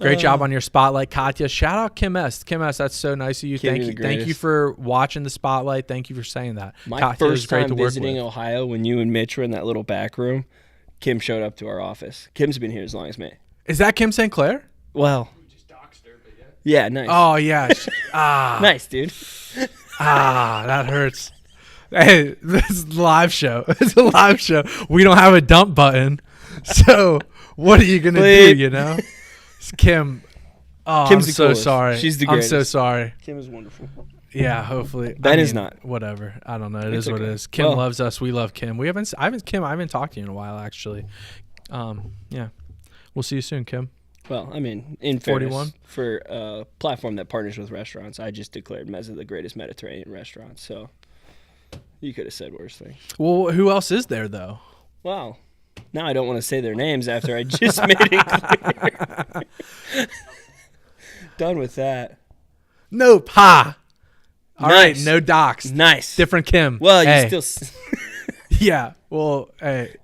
Great job on your spotlight, Katya. Shout out Kim S. Kim S. That's so nice of you. Kim, Thank you for watching the spotlight. Thank you for saying that. My Katya, it was first great time to work visiting with. Ohio, when you and Mitch were in that little back room, Kim showed up to our office. Kim's been here as long as me. Is that Kim St. Clair? Well, yeah, nice. Oh yeah. Nice, dude. That hurts. Hey, this is a live show. It's a live show. We don't have a dump button, so what are you gonna do? You know, it's Kim. Oh, Kim's I'm the so coolest. sorry. She's the I'm greatest. so sorry. Kim is wonderful. Yeah, hopefully. Ben is not. Whatever. I don't know. It It's is what it okay. is. Kim Well- loves us. We love Kim. I haven't talked to you in a while actually. Yeah. We'll see you soon, Kim. Well, I mean, in 41? fairness, for a platform that partners with restaurants, I just declared Meza the greatest Mediterranean restaurant. So you could have said worse things. Well, who else is there though? Wow. Now I don't want to say their names after I just made it clear. Done with that. Nope. Ha. All right. Nice. No docs. Nice. Different Kim. Well, you Hey. still Yeah. Well, hey.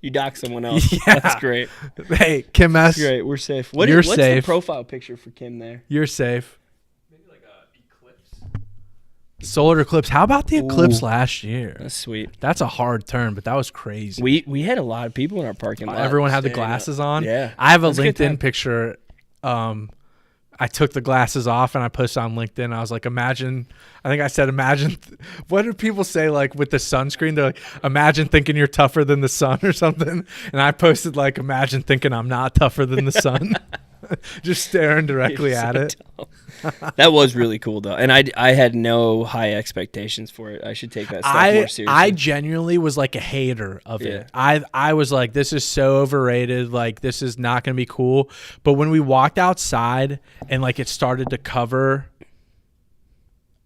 you dock someone else. Yeah. That's great. Hey, Kim S. Great. We're safe. You're what's safe. the profile picture for Kim there? You're safe. Maybe like a eclipse. Solar eclipse. How about the eclipse Ooh. last year? That's sweet. That's a hard turn, but that was crazy. We had a lot of people in our parking lot. Everyone had the staying up. glasses on. Yeah. I have a That's a good time. LinkedIn picture. I took the glasses off and I posted on LinkedIn. I was like, imagine. What do people say like with the sunscreen? They're like, imagine thinking you're tougher than the sun or something. And I posted like, imagine thinking I'm not tougher than the sun. Just staring directly You're at so it. dumb. That was really cool though, and I had no high expectations for it. I should take that stuff more seriously. I genuinely was like a hater of it. I was like, this is so overrated. Like, this is not going to be cool. But when we walked outside and like it started to cover,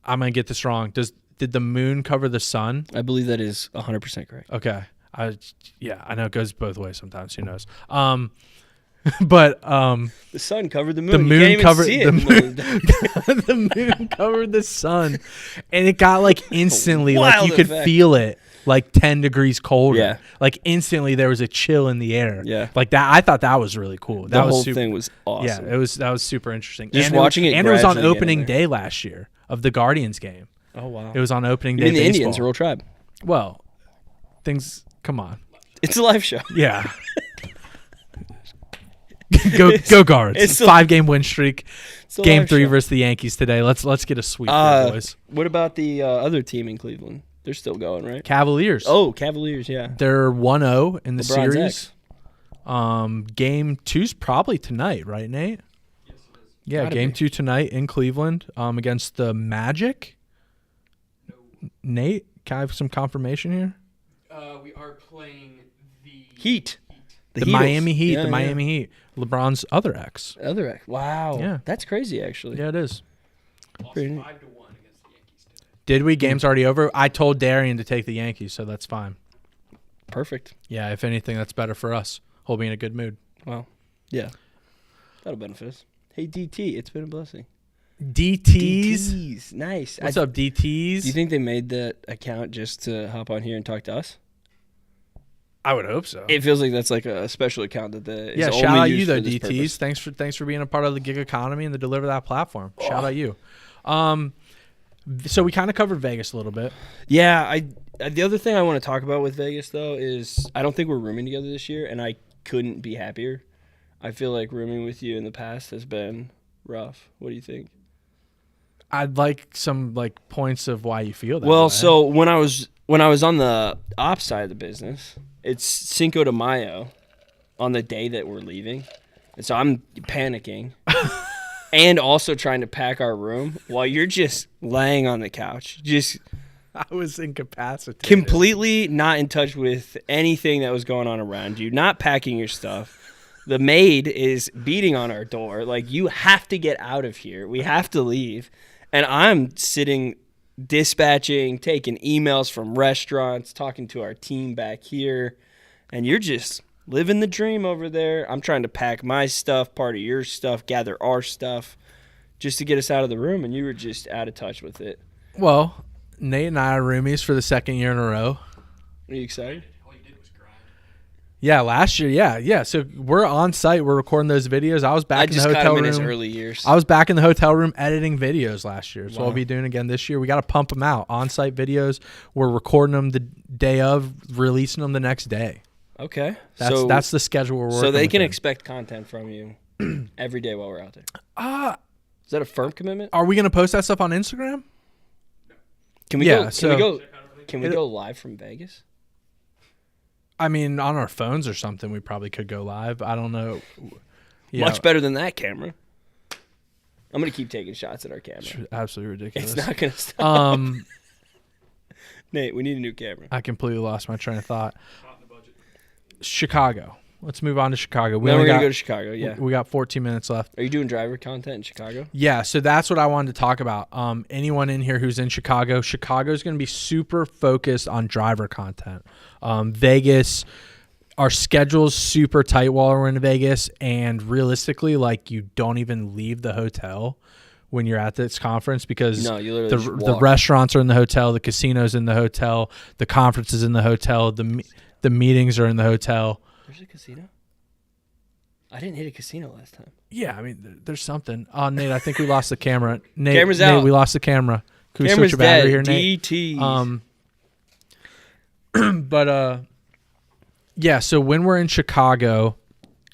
I'm going to get this wrong. Did the moon cover the sun? I believe that is 100% correct. Okay. I know it goes both ways sometimes. Who knows? But The sun covered the moon. the You moon can't even covered see it. the moon covered the sun, and it got like instantly like Wild you could effect. feel it like 10 degrees colder. Yeah. Like instantly there was a chill in the air. Yeah. Like that. I thought that was really cool. The That was whole super, thing was awesome. Yeah, that was super interesting. Just and watching it and it was on gradually get in opening there. day last year of the Guardians game. Oh wow. It was on opening You day. mean the baseball. Indians, Rural Tribe? Well, things. Come on. It's a live show. Yeah. Go Guards. it's a- 5-game win streak. It's a Game live 3 show. versus the Yankees today. Let's get a sweep, here, boys. What about the other team in Cleveland? They're still going, right? Cavaliers. Oh, Cavaliers, yeah. They're 1-0 in the LeBron's series. ex. Game 2's probably tonight, right, Nate? Yes, it is. Yeah, Gotta game be. 2 tonight in Cleveland against the Magic. No. Nate, can I have some confirmation here? We are playing the Heat. The Heatles. Miami Heat. Yeah, The yeah. Miami Heat. LeBron's other ex. Other ex. Wow. Yeah. That's crazy, actually. Yeah, it is. Lost Pretty neat. 5-1 against the Yankees today. Did we? Game's already over. I told Darian to take the Yankees, so that's fine. Perfect. Yeah, if anything, that's better for us. He'll be in a good mood. Wow. Yeah. That'll benefit us. Hey, DT, it's been a blessing. DTs. Nice. What's up, DTs? Do you think they made that account just to hop on here and talk to us? I would hope so. It feels like that's like a special account that the Yeah, is shout only out used you though, for this DTs. purpose. Thanks for being a part of the gig economy and the DeliverThat platform. Shout out you. So we kind of covered Vegas a little bit. Yeah, the other thing I want to talk about with Vegas though is I don't think we're rooming together this year, and I couldn't be happier. I feel like rooming with you in the past has been rough. What do you think? I'd like some points of why you feel that Well, way. so when I was on the ops side of the business, it's Cinco de Mayo on the day that we're leaving, and so I'm panicking. And also trying to pack our room while you're just laying on the couch, just I was incapacitated. completely not in touch with anything that was going on around you, not packing your stuff. The maid is beating on our door, like, you have to get out of here. We have to leave. And I'm sitting dispatching, taking emails from restaurants, talking to our team back here, and you're just living the dream over there. I'm trying to pack my stuff, part of your stuff, gather our stuff, just to get us out of the room, and you were just out of touch with it. Well, Nate and I are roomies for the second year in a row. Are you excited? All you did was grind. Yeah, last year, yeah. So we're on site. We're recording those videos. I was back I in the just caught hotel him in room. his early years. I was back in the hotel room editing videos last year. So Wow. I'll be doing again this year. We got to pump them out. On-site videos. We're recording them the day of, releasing them the next day. Okay. That's the schedule we're working So they can within. expect content from you every day while we're out there. Uh, Is that a firm commitment? are we going to post that stuff on Instagram? Can we Yeah, go? Can so- we go? Can we go live from Vegas? I mean, on our phones or something, we probably could go live. I don't know. Yeah, Much better than that camera. I'm gonna keep taking shots at our camera. it's absolutely ridiculous. It's not gonna stop. Nate, we need a new camera. I completely lost my train of thought. Not in the budget. Chicago. Let's move on to Chicago. Then only we're gonna got- go to Chicago. Yeah. We got 14 minutes left. Are you doing driver content in Chicago? Yeah, so that's what I wanted to talk about. Anyone in here who's in Chicago, Chicago's going to be super focused on driver content. Vegas, our schedule's super tight while we're in Vegas, and realistically, like, you don't even leave the hotel when you're at this conference because No, you literally just the walk. restaurants are in the hotel, the casinos in the hotel, the conference is in the hotel, the meetings are in the hotel. There's a casino. I didn't hit a casino last time. Yeah, I mean, there's something. Nate, I think we lost the camera. Nate, Camera's Nate, out. we lost the camera. Can we Camera's switch your battery dead. here, Nate? DT. But yeah. So when we're in Chicago,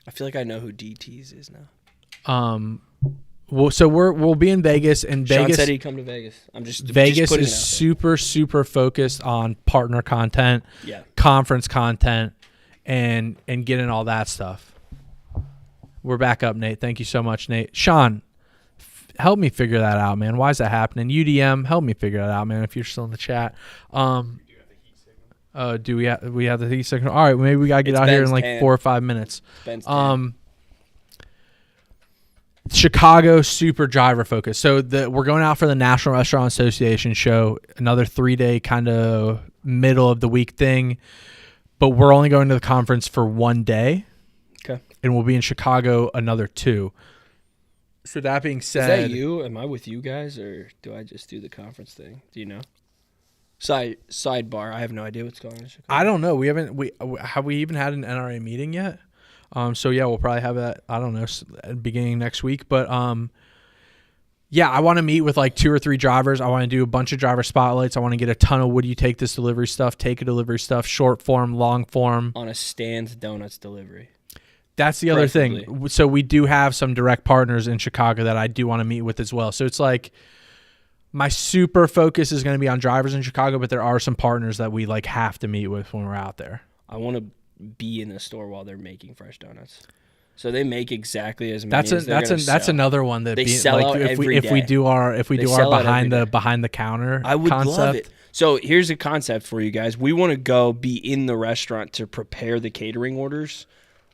I feel like I know who DTs is now. we'll be in Vegas, and Sean Vegas said he'd come to Vegas. I'm just Vegas putting is it out super focused on partner content, there. Yeah. conference content, and getting all that stuff. We're back up, Nate. Thank you so much, Nate. Sean, help me figure that out, man. Why is that happening? UDM, help me figure that out, man. If you're still in the chat, do we have the heat signal? All right, maybe we gotta get It's out here in Ben's like tan. 4 or 5 minutes. Ben's tan. Chicago super driver focused. So we're going out for the National Restaurant Association show, another 3-day kind of middle of the week thing, but we're only going to the conference for 1 day. Okay. And we'll be in Chicago another 2. So that being said, Is that you? Am I with you guys, or do I just do the conference thing? Do you know? Sidebar. I have no idea what's going on in Chicago. I don't know. Have we even had an NRA meeting yet? So yeah, we'll probably have that. I don't know, beginning next week. But yeah, I want to meet with like 2 or 3 drivers. I want to do a bunch of driver spotlights. I want to get a ton of would you take this delivery stuff, take a delivery stuff, short form, long form. On a Stan's Donuts delivery. That's the other Preferably. thing. So we do have some direct partners in Chicago that I do want to meet with as well. So it's like my super focus is going to be on drivers in Chicago, but there are some partners that we like have to meet with when we're out there. I want to be in the store while they're making fresh donuts. So they make exactly as many as they're gonna That's sell. another one that They sell out if we every day. do our They sell out every day. behind the counter I would concept. love it. So here's a concept for you guys. We want to go be in the restaurant to prepare the catering orders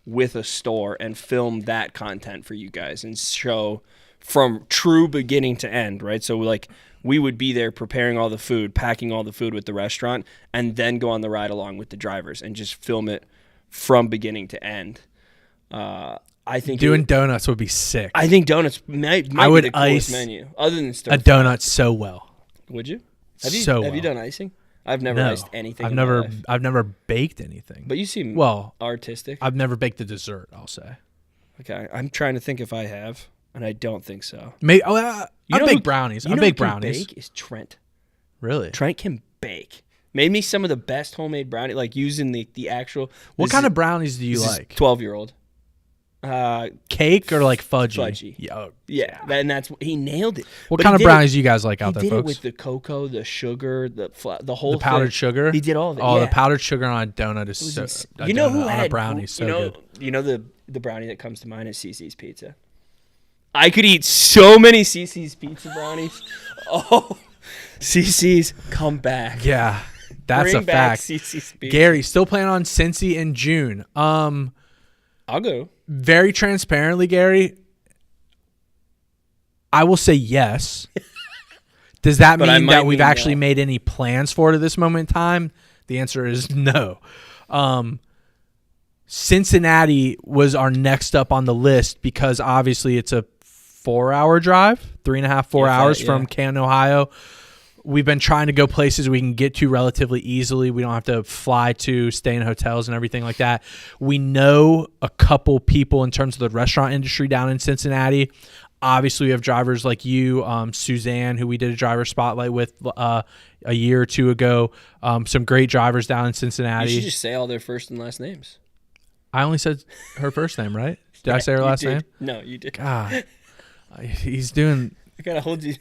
with a store and film that content for you guys and show from true beginning to end, right? So like we would be there preparing all the food, packing all the food with the restaurant, and then go on the ride along with the drivers and just film it from beginning to end. I I think Doing donuts would be sick. I think donuts might I be would the coolest ice menu, other than stir a donut so well. Would you? So Have you well. done icing? I've never No, iced anything. I've in my never life. I've never baked anything. But you seem well, artistic. I've never baked a dessert, I'll say. Okay, I'm trying to think if I have, and I don't think so. I know bake who- brownies. You I know bake who can brownies. Bake is Trent. Really? Trent can bake. Made me some of the best homemade brownie, like using the actual. What kind of brownies do you like? 12-year-old. Cake or like fudgy? Fudgy. Yeah. Yeah, and that's he nailed it. What But kind he of did brownies do you guys like It, out he there, did it folks? with the cocoa, the sugar, the whole The powdered thing. sugar? He did all of it. Oh, yeah. the powdered sugar on a donut is so. A You know donut who on had a brownie is so good. You know the brownie that comes to mind is CC's Pizza. I could eat so many CC's Pizza brownies. Oh, CC's, come back. Yeah, that's Bring a back fact. CC's Pizza. Gary, still planning on Cincy in June. I'll go. Very transparently, Gary, I will say yes. Does that But I mean might that we've mean actually no. made any plans for it at this moment in time? The answer is no. Cincinnati was our next up on the list because obviously it's a 4-hour drive, 3.5, 4 If that, hours yeah. from Canton, Ohio. We've been trying to go places we can get to relatively easily. We don't have to fly to, stay in hotels and everything like that. We know a couple people in terms of the restaurant industry down in Cincinnati. Obviously, we have drivers like you, Suzanne, who we did a driver spotlight with a year or two ago. Some great drivers down in Cincinnati. You should just say all their first and last names. I only said her first name, right? Did I say her You last did. name? No, you did. God, he's doing. I gotta hold your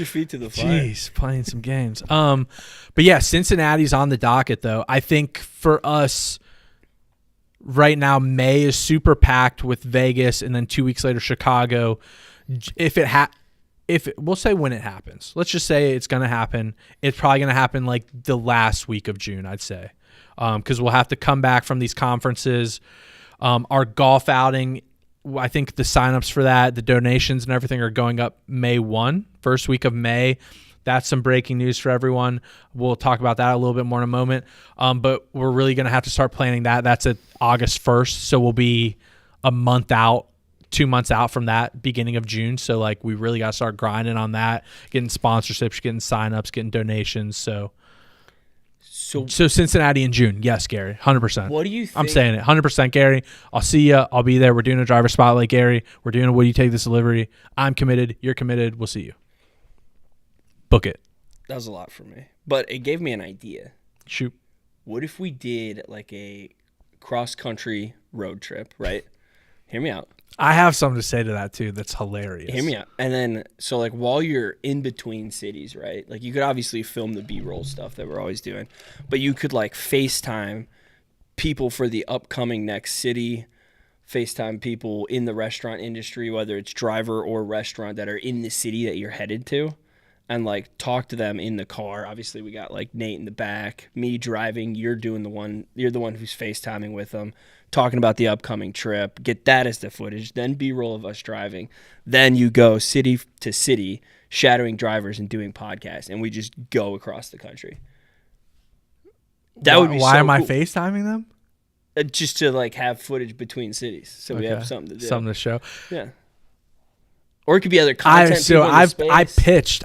feet to the fire. Jeez, playing some games. But yeah, Cincinnati's on the docket though. I think for us right now, May is super packed with Vegas, and then 2 weeks later Chicago. We'll say when it happens. Let's just say it's gonna happen. It's probably gonna happen like the last week of June, I'd say, because we'll have to come back from these conferences. Our golf outing, I think the signups for that, the donations and everything are going up May 1, first week of May. That's some breaking news for everyone. We'll talk about that a little bit more in a moment. But we're really going to have to start planning that. That's at August 1st. So we'll be a month out, 2 months out from that, beginning of June. So like we really got to start grinding on that, getting sponsorships, getting signups, getting donations. So Cincinnati in June. Yes, Gary, 100%. What do you think? I'm saying it, 100%, Gary. I'll see you. I'll be there. We're doing a driver spotlight, Gary. We're doing a Will You Take This Delivery? I'm committed. You're committed. We'll see you. Book it. That was a lot for me, but it gave me an idea. Shoot. What if we did like a cross-country road trip, right? Hear me out. I have something to say to that, too. That's hilarious. Hear me out. And then, so like while you're in between cities, right? Like you could obviously film the B-roll stuff that we're always doing, but you could like FaceTime people for the upcoming next city, FaceTime people in the restaurant industry, whether it's driver or restaurant that are in the city that you're headed to, and like talk to them in the car. Obviously we got like Nate in the back, me driving, you're the one who's FaceTiming with them, talking about the upcoming trip, get that as the footage, then B-roll of us driving. Then you go city to city, shadowing drivers and doing podcasts, and we just go across the country. That would be Why so am I cool. FaceTiming them? Just to like have footage between cities, so we have something to do. Something to show. Yeah. Or it could be other content. I pitched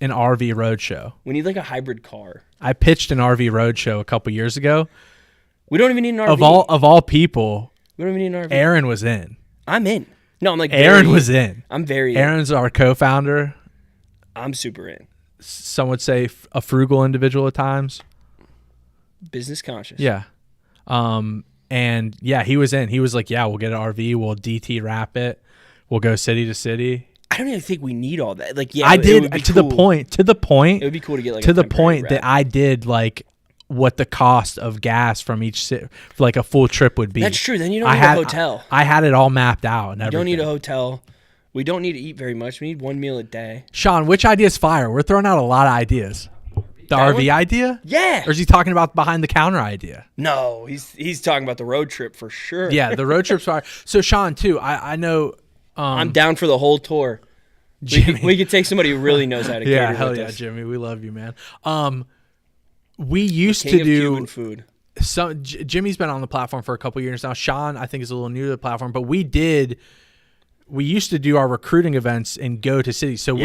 an RV roadshow. We need like a hybrid car. I pitched an RV roadshow a couple years ago. We don't even need an RV. Of all people, we don't even need an RV. Aaron was in. I'm in. No, I'm like Aaron was in. I'm very in. Aaron's our co-founder. I'm super in. Some would say a frugal individual at times. Business conscious. Yeah. And yeah, he was in. He was like, yeah, we'll get an RV. We'll DT wrap it. We'll go city to city. I don't even think we need all that. Like, yeah, I it did would be to cool. the point. It would be cool to get like to a the temporary point wrap. that I did like what the cost of gas from each city, like a full trip would be. That's true. Then you don't I need had, a hotel. I had it all mapped out and You everything. don't need a hotel. We don't need to eat very much. We need one meal a day. Sean, which idea is fire? We're throwing out a lot of ideas. The That RV one? idea? Yeah. Or is he talking about behind the counter idea? No, he's talking about the road trip for sure. Yeah, the road trip's fire. So Sean, too, I know. I'm down for the whole tour. Jimmy. We could take somebody who really knows how to Yeah, cater hell with yeah, us. Jimmy. We love you, man. We used King to of do. Cuban food. Jimmy's been on the platform for a couple years now. Sean, I think, is a little new to the platform, but we used to do our recruiting events and go to cities. So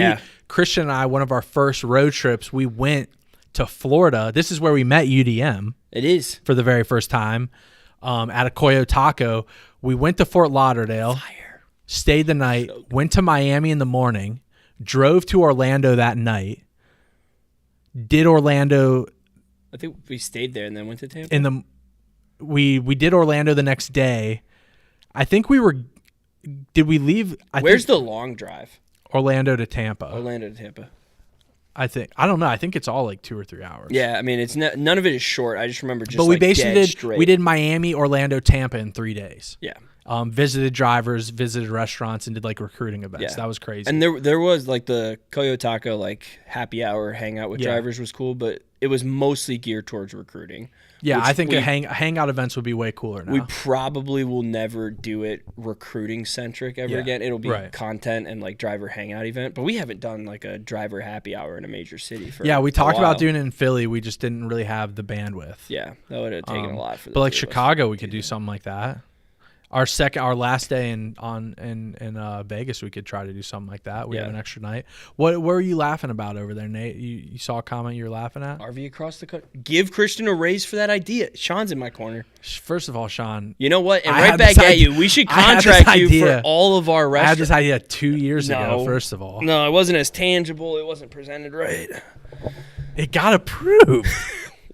Christian and I, one of our first road trips, we went to Florida. This is where we met UDM. It is. For the very first time at a Coyo Taco. We went to Fort Lauderdale, stayed the night, went to Miami in the morning, drove to Orlando that night, did Orlando. I think we stayed there and then went to Tampa. We did Orlando the next day. I think did we leave? Where's the long drive? Orlando to Tampa. Orlando to Tampa. I don't know. I think it's all like 2 or 3 hours. Yeah, I mean, it's none of it is short. I just remember just. But we basically straight. we did Miami, Orlando, Tampa in 3 days. Yeah. Visited drivers, visited restaurants, and did like recruiting events. Yeah. That was crazy. And there was like the Coyo Taco like happy hour hangout with drivers was cool, but it was mostly geared towards recruiting. Yeah, I think hangout events would be way cooler now. We probably will never do it recruiting centric ever again. It'll be content and like driver hangout event, but we haven't done like a driver happy hour in a major city for we talked a while. about doing it in Philly. We just didn't really have the bandwidth. Yeah, that would have taken a lot for. But like Chicago, we could do something like that. Our last day in Vegas, we could try to do something like that. We have an extra night. What were you laughing about over there, Nate? You saw a comment you were laughing at? RV across the country. Give Christian a raise for that idea. Sean's in my corner. First of all, Sean. You know what? And right back at you. We should contract you for all of our restaurants. I had this idea 2 years ago, first of all. No, it wasn't as tangible. It wasn't presented right. It got approved.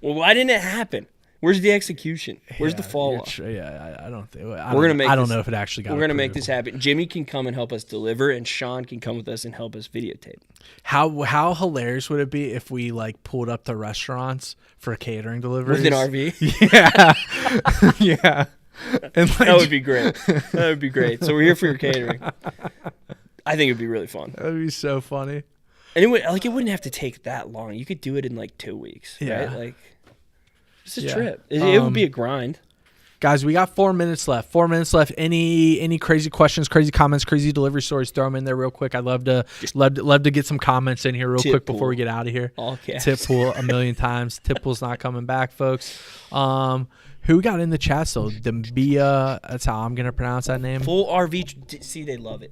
Well, why didn't it happen? Where's the execution? Where's the fall off? I don't think. I don't know if it actually got. We're gonna make this happen. Jimmy can come and help us deliver, and Sean can come with us and help us videotape. How hilarious would it be if we like pulled up to restaurants for catering deliveries with an RV? Yeah, yeah. And like, that would be great. That would be great. So we're here for your catering. I think it'd be really fun. That would be so funny. And it wouldn't have to take that long. You could do it in like 2 weeks. Yeah. Right? Like. It's a trip. It would be a grind. Guys, we got 4 minutes left. 4 minutes left. Any crazy questions, crazy comments, crazy delivery stories, throw them in there real quick. I'd love to get some comments in here real quick before we get out of here. All caps. Tip pool a million times. Tip pool's not coming back, folks. Who got in the chat still? Dembia, that's how I'm going to pronounce that name. Full RV. See, they love it.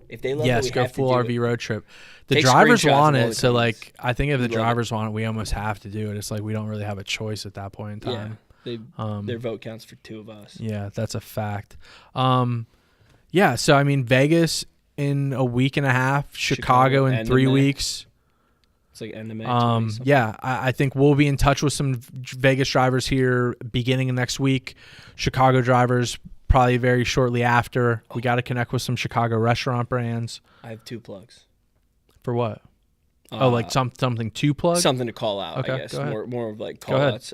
If they love it, we go have full to do RV it. road trip. The Take drivers screenshots want of all it, the so comments. like I think if the We love drivers want it, we almost have to do it. It's like we don't really have a choice at that point in time. Yeah, their vote counts for 2 of us. Yeah, that's a fact. Yeah, so I mean Vegas in a week and a half, Chicago in 3 weeks. It's like end of May. Yeah, I think we'll be in touch with some Vegas drivers here beginning of next week. Chicago drivers probably very shortly after. We got to connect with some Chicago restaurant brands. I have 2 plugs. For what? Like something to plug? Something to call out, Okay, I guess. go ahead. More of like call outs.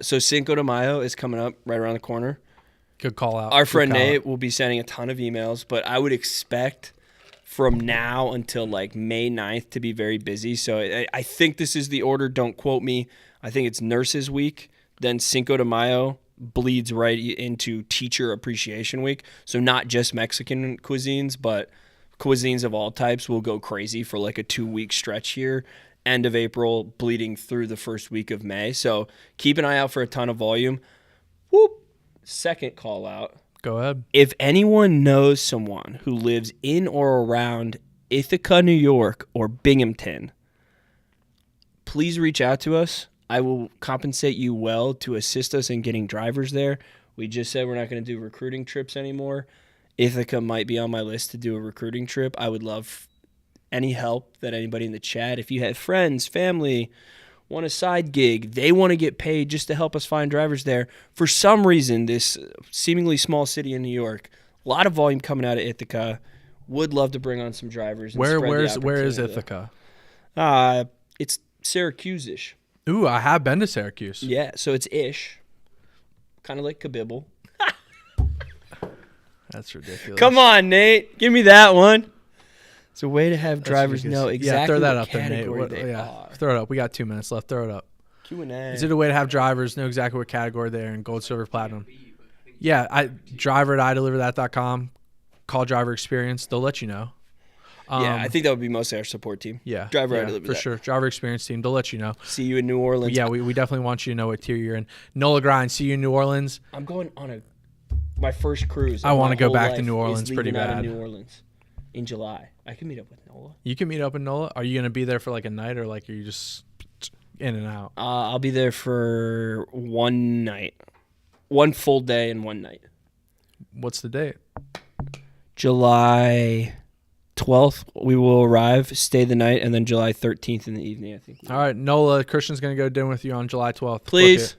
So Cinco de Mayo is coming up right around the corner. Good call out. Our friend Nate will be sending a ton of emails, but I would expect from now until like May 9th to be very busy. So I think this is the order. Don't quote me. I think it's Nurses Week, then Cinco de Mayo bleeds right into Teacher Appreciation Week. So not just Mexican cuisines, but cuisines of all types will go crazy for like a 2-week stretch here. End of April, bleeding through the first week of May. So keep an eye out for a ton of volume. Whoop. Second call out. Go ahead. If anyone knows someone who lives in or around Ithaca, New York, or Binghamton, please reach out to us. I will compensate you well to assist us in getting drivers there. We just said we're not going to do recruiting trips anymore. Ithaca might be on my list to do a recruiting trip. I would love any help that anybody in the chat, if you have friends, family, want a side gig, they want to get paid just to help us find drivers there. For some reason, this seemingly small city in New York, a lot of volume coming out of Ithaca. Would love to bring on some drivers. And Where is Ithaca? It's Syracuse-ish. Ooh, I have been to Syracuse. Yeah, so it's ish. Kind of like Kabibble. That's ridiculous. Come on, Nate. Give me that one. It's a way to have drivers know exactly throw that what up there, Nate. category they are. Throw it up. We got 2 minutes left. Throw it up. Q&A. Is it a way to have drivers know exactly what category they're in? Gold, silver, platinum. Yeah, driver at ideliverthat.com. Call driver experience. They'll let you know. Yeah, I think that would be mostly our support team. Yeah. Driver yeah, Deliver for That. sure. Driver experience team. They'll let you know. See you in New Orleans. Yeah, we definitely want you to know what tier you're in. Nola Grind, see you in New Orleans. I'm going on my first cruise. I want to My go whole back to life New Orleans is pretty leaving out of bad. New Orleans in July. I can meet up with Nola. You can meet up in Nola. Are you going to be there for like a night or like are you just in and out? I'll be there for one night. One full day and one night. What's the date? July 12th, we will arrive, stay the night, and then July 13th in the evening, I think. All right, Nola, Christian's going to go dinner with you on July 12th. Please.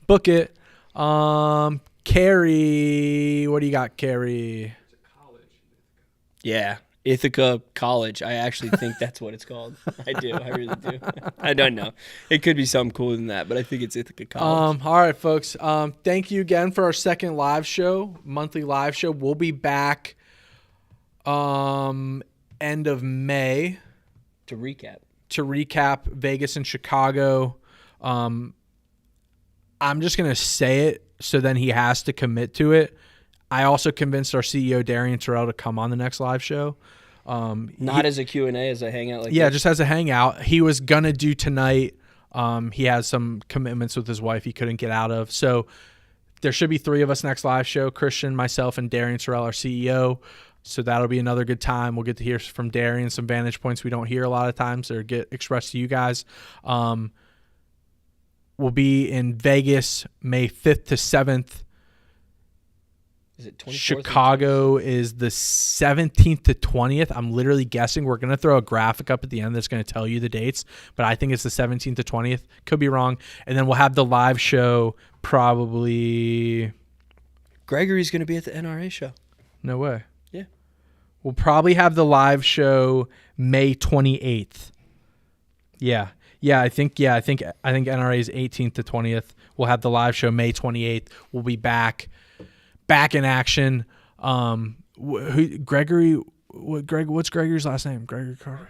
Book it. Carrie, what do you got, Carrie? Yeah. Ithaca College. I actually think that's what it's called. I do. I really do. I don't know. It could be something cooler than that, but I think it's Ithaca College. All right, folks. Thank you again for our second live show, monthly live show. We'll be back end of May To recap Vegas and Chicago. I'm just going to say it so then he has to commit to it. I also convinced our CEO, Darian Terrell, to come on the next live show. Not as a Q&A, as a hangout like yeah, this. just as a hangout. He was going to do tonight. He has some commitments with his wife he couldn't get out of. So there should be 3 of us next live show, Christian, myself, and Darian Terrell, our CEO. So that'll be another good time. We'll get to hear from Darian some vantage points we don't hear a lot of times or get expressed to you guys. We'll be in Vegas May 5th to 7th. Is it 24th? Chicago is the 17th to 20th. I'm literally guessing. We're going to throw a graphic up at the end that's going to tell you the dates, but I think it's the 17th to 20th. Could be wrong. And then we'll have the live show probably. Gregory's going to be at the NRA show. No way. Yeah. We'll probably have the live show May 28th. Yeah. I think NRA is 18th to 20th. We'll have the live show May 28th. We'll be back in action. Gregory, what's Gregory's last name? Gregory Carter.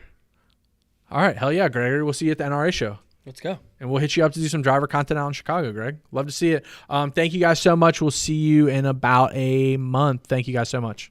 All right, hell yeah, Gregory. We'll see you at the NRA show. Let's go. And we'll hit you up to do some driver content out in Chicago, Greg. Love to see it. Thank you guys so much. We'll see you in about a month. Thank you guys so much.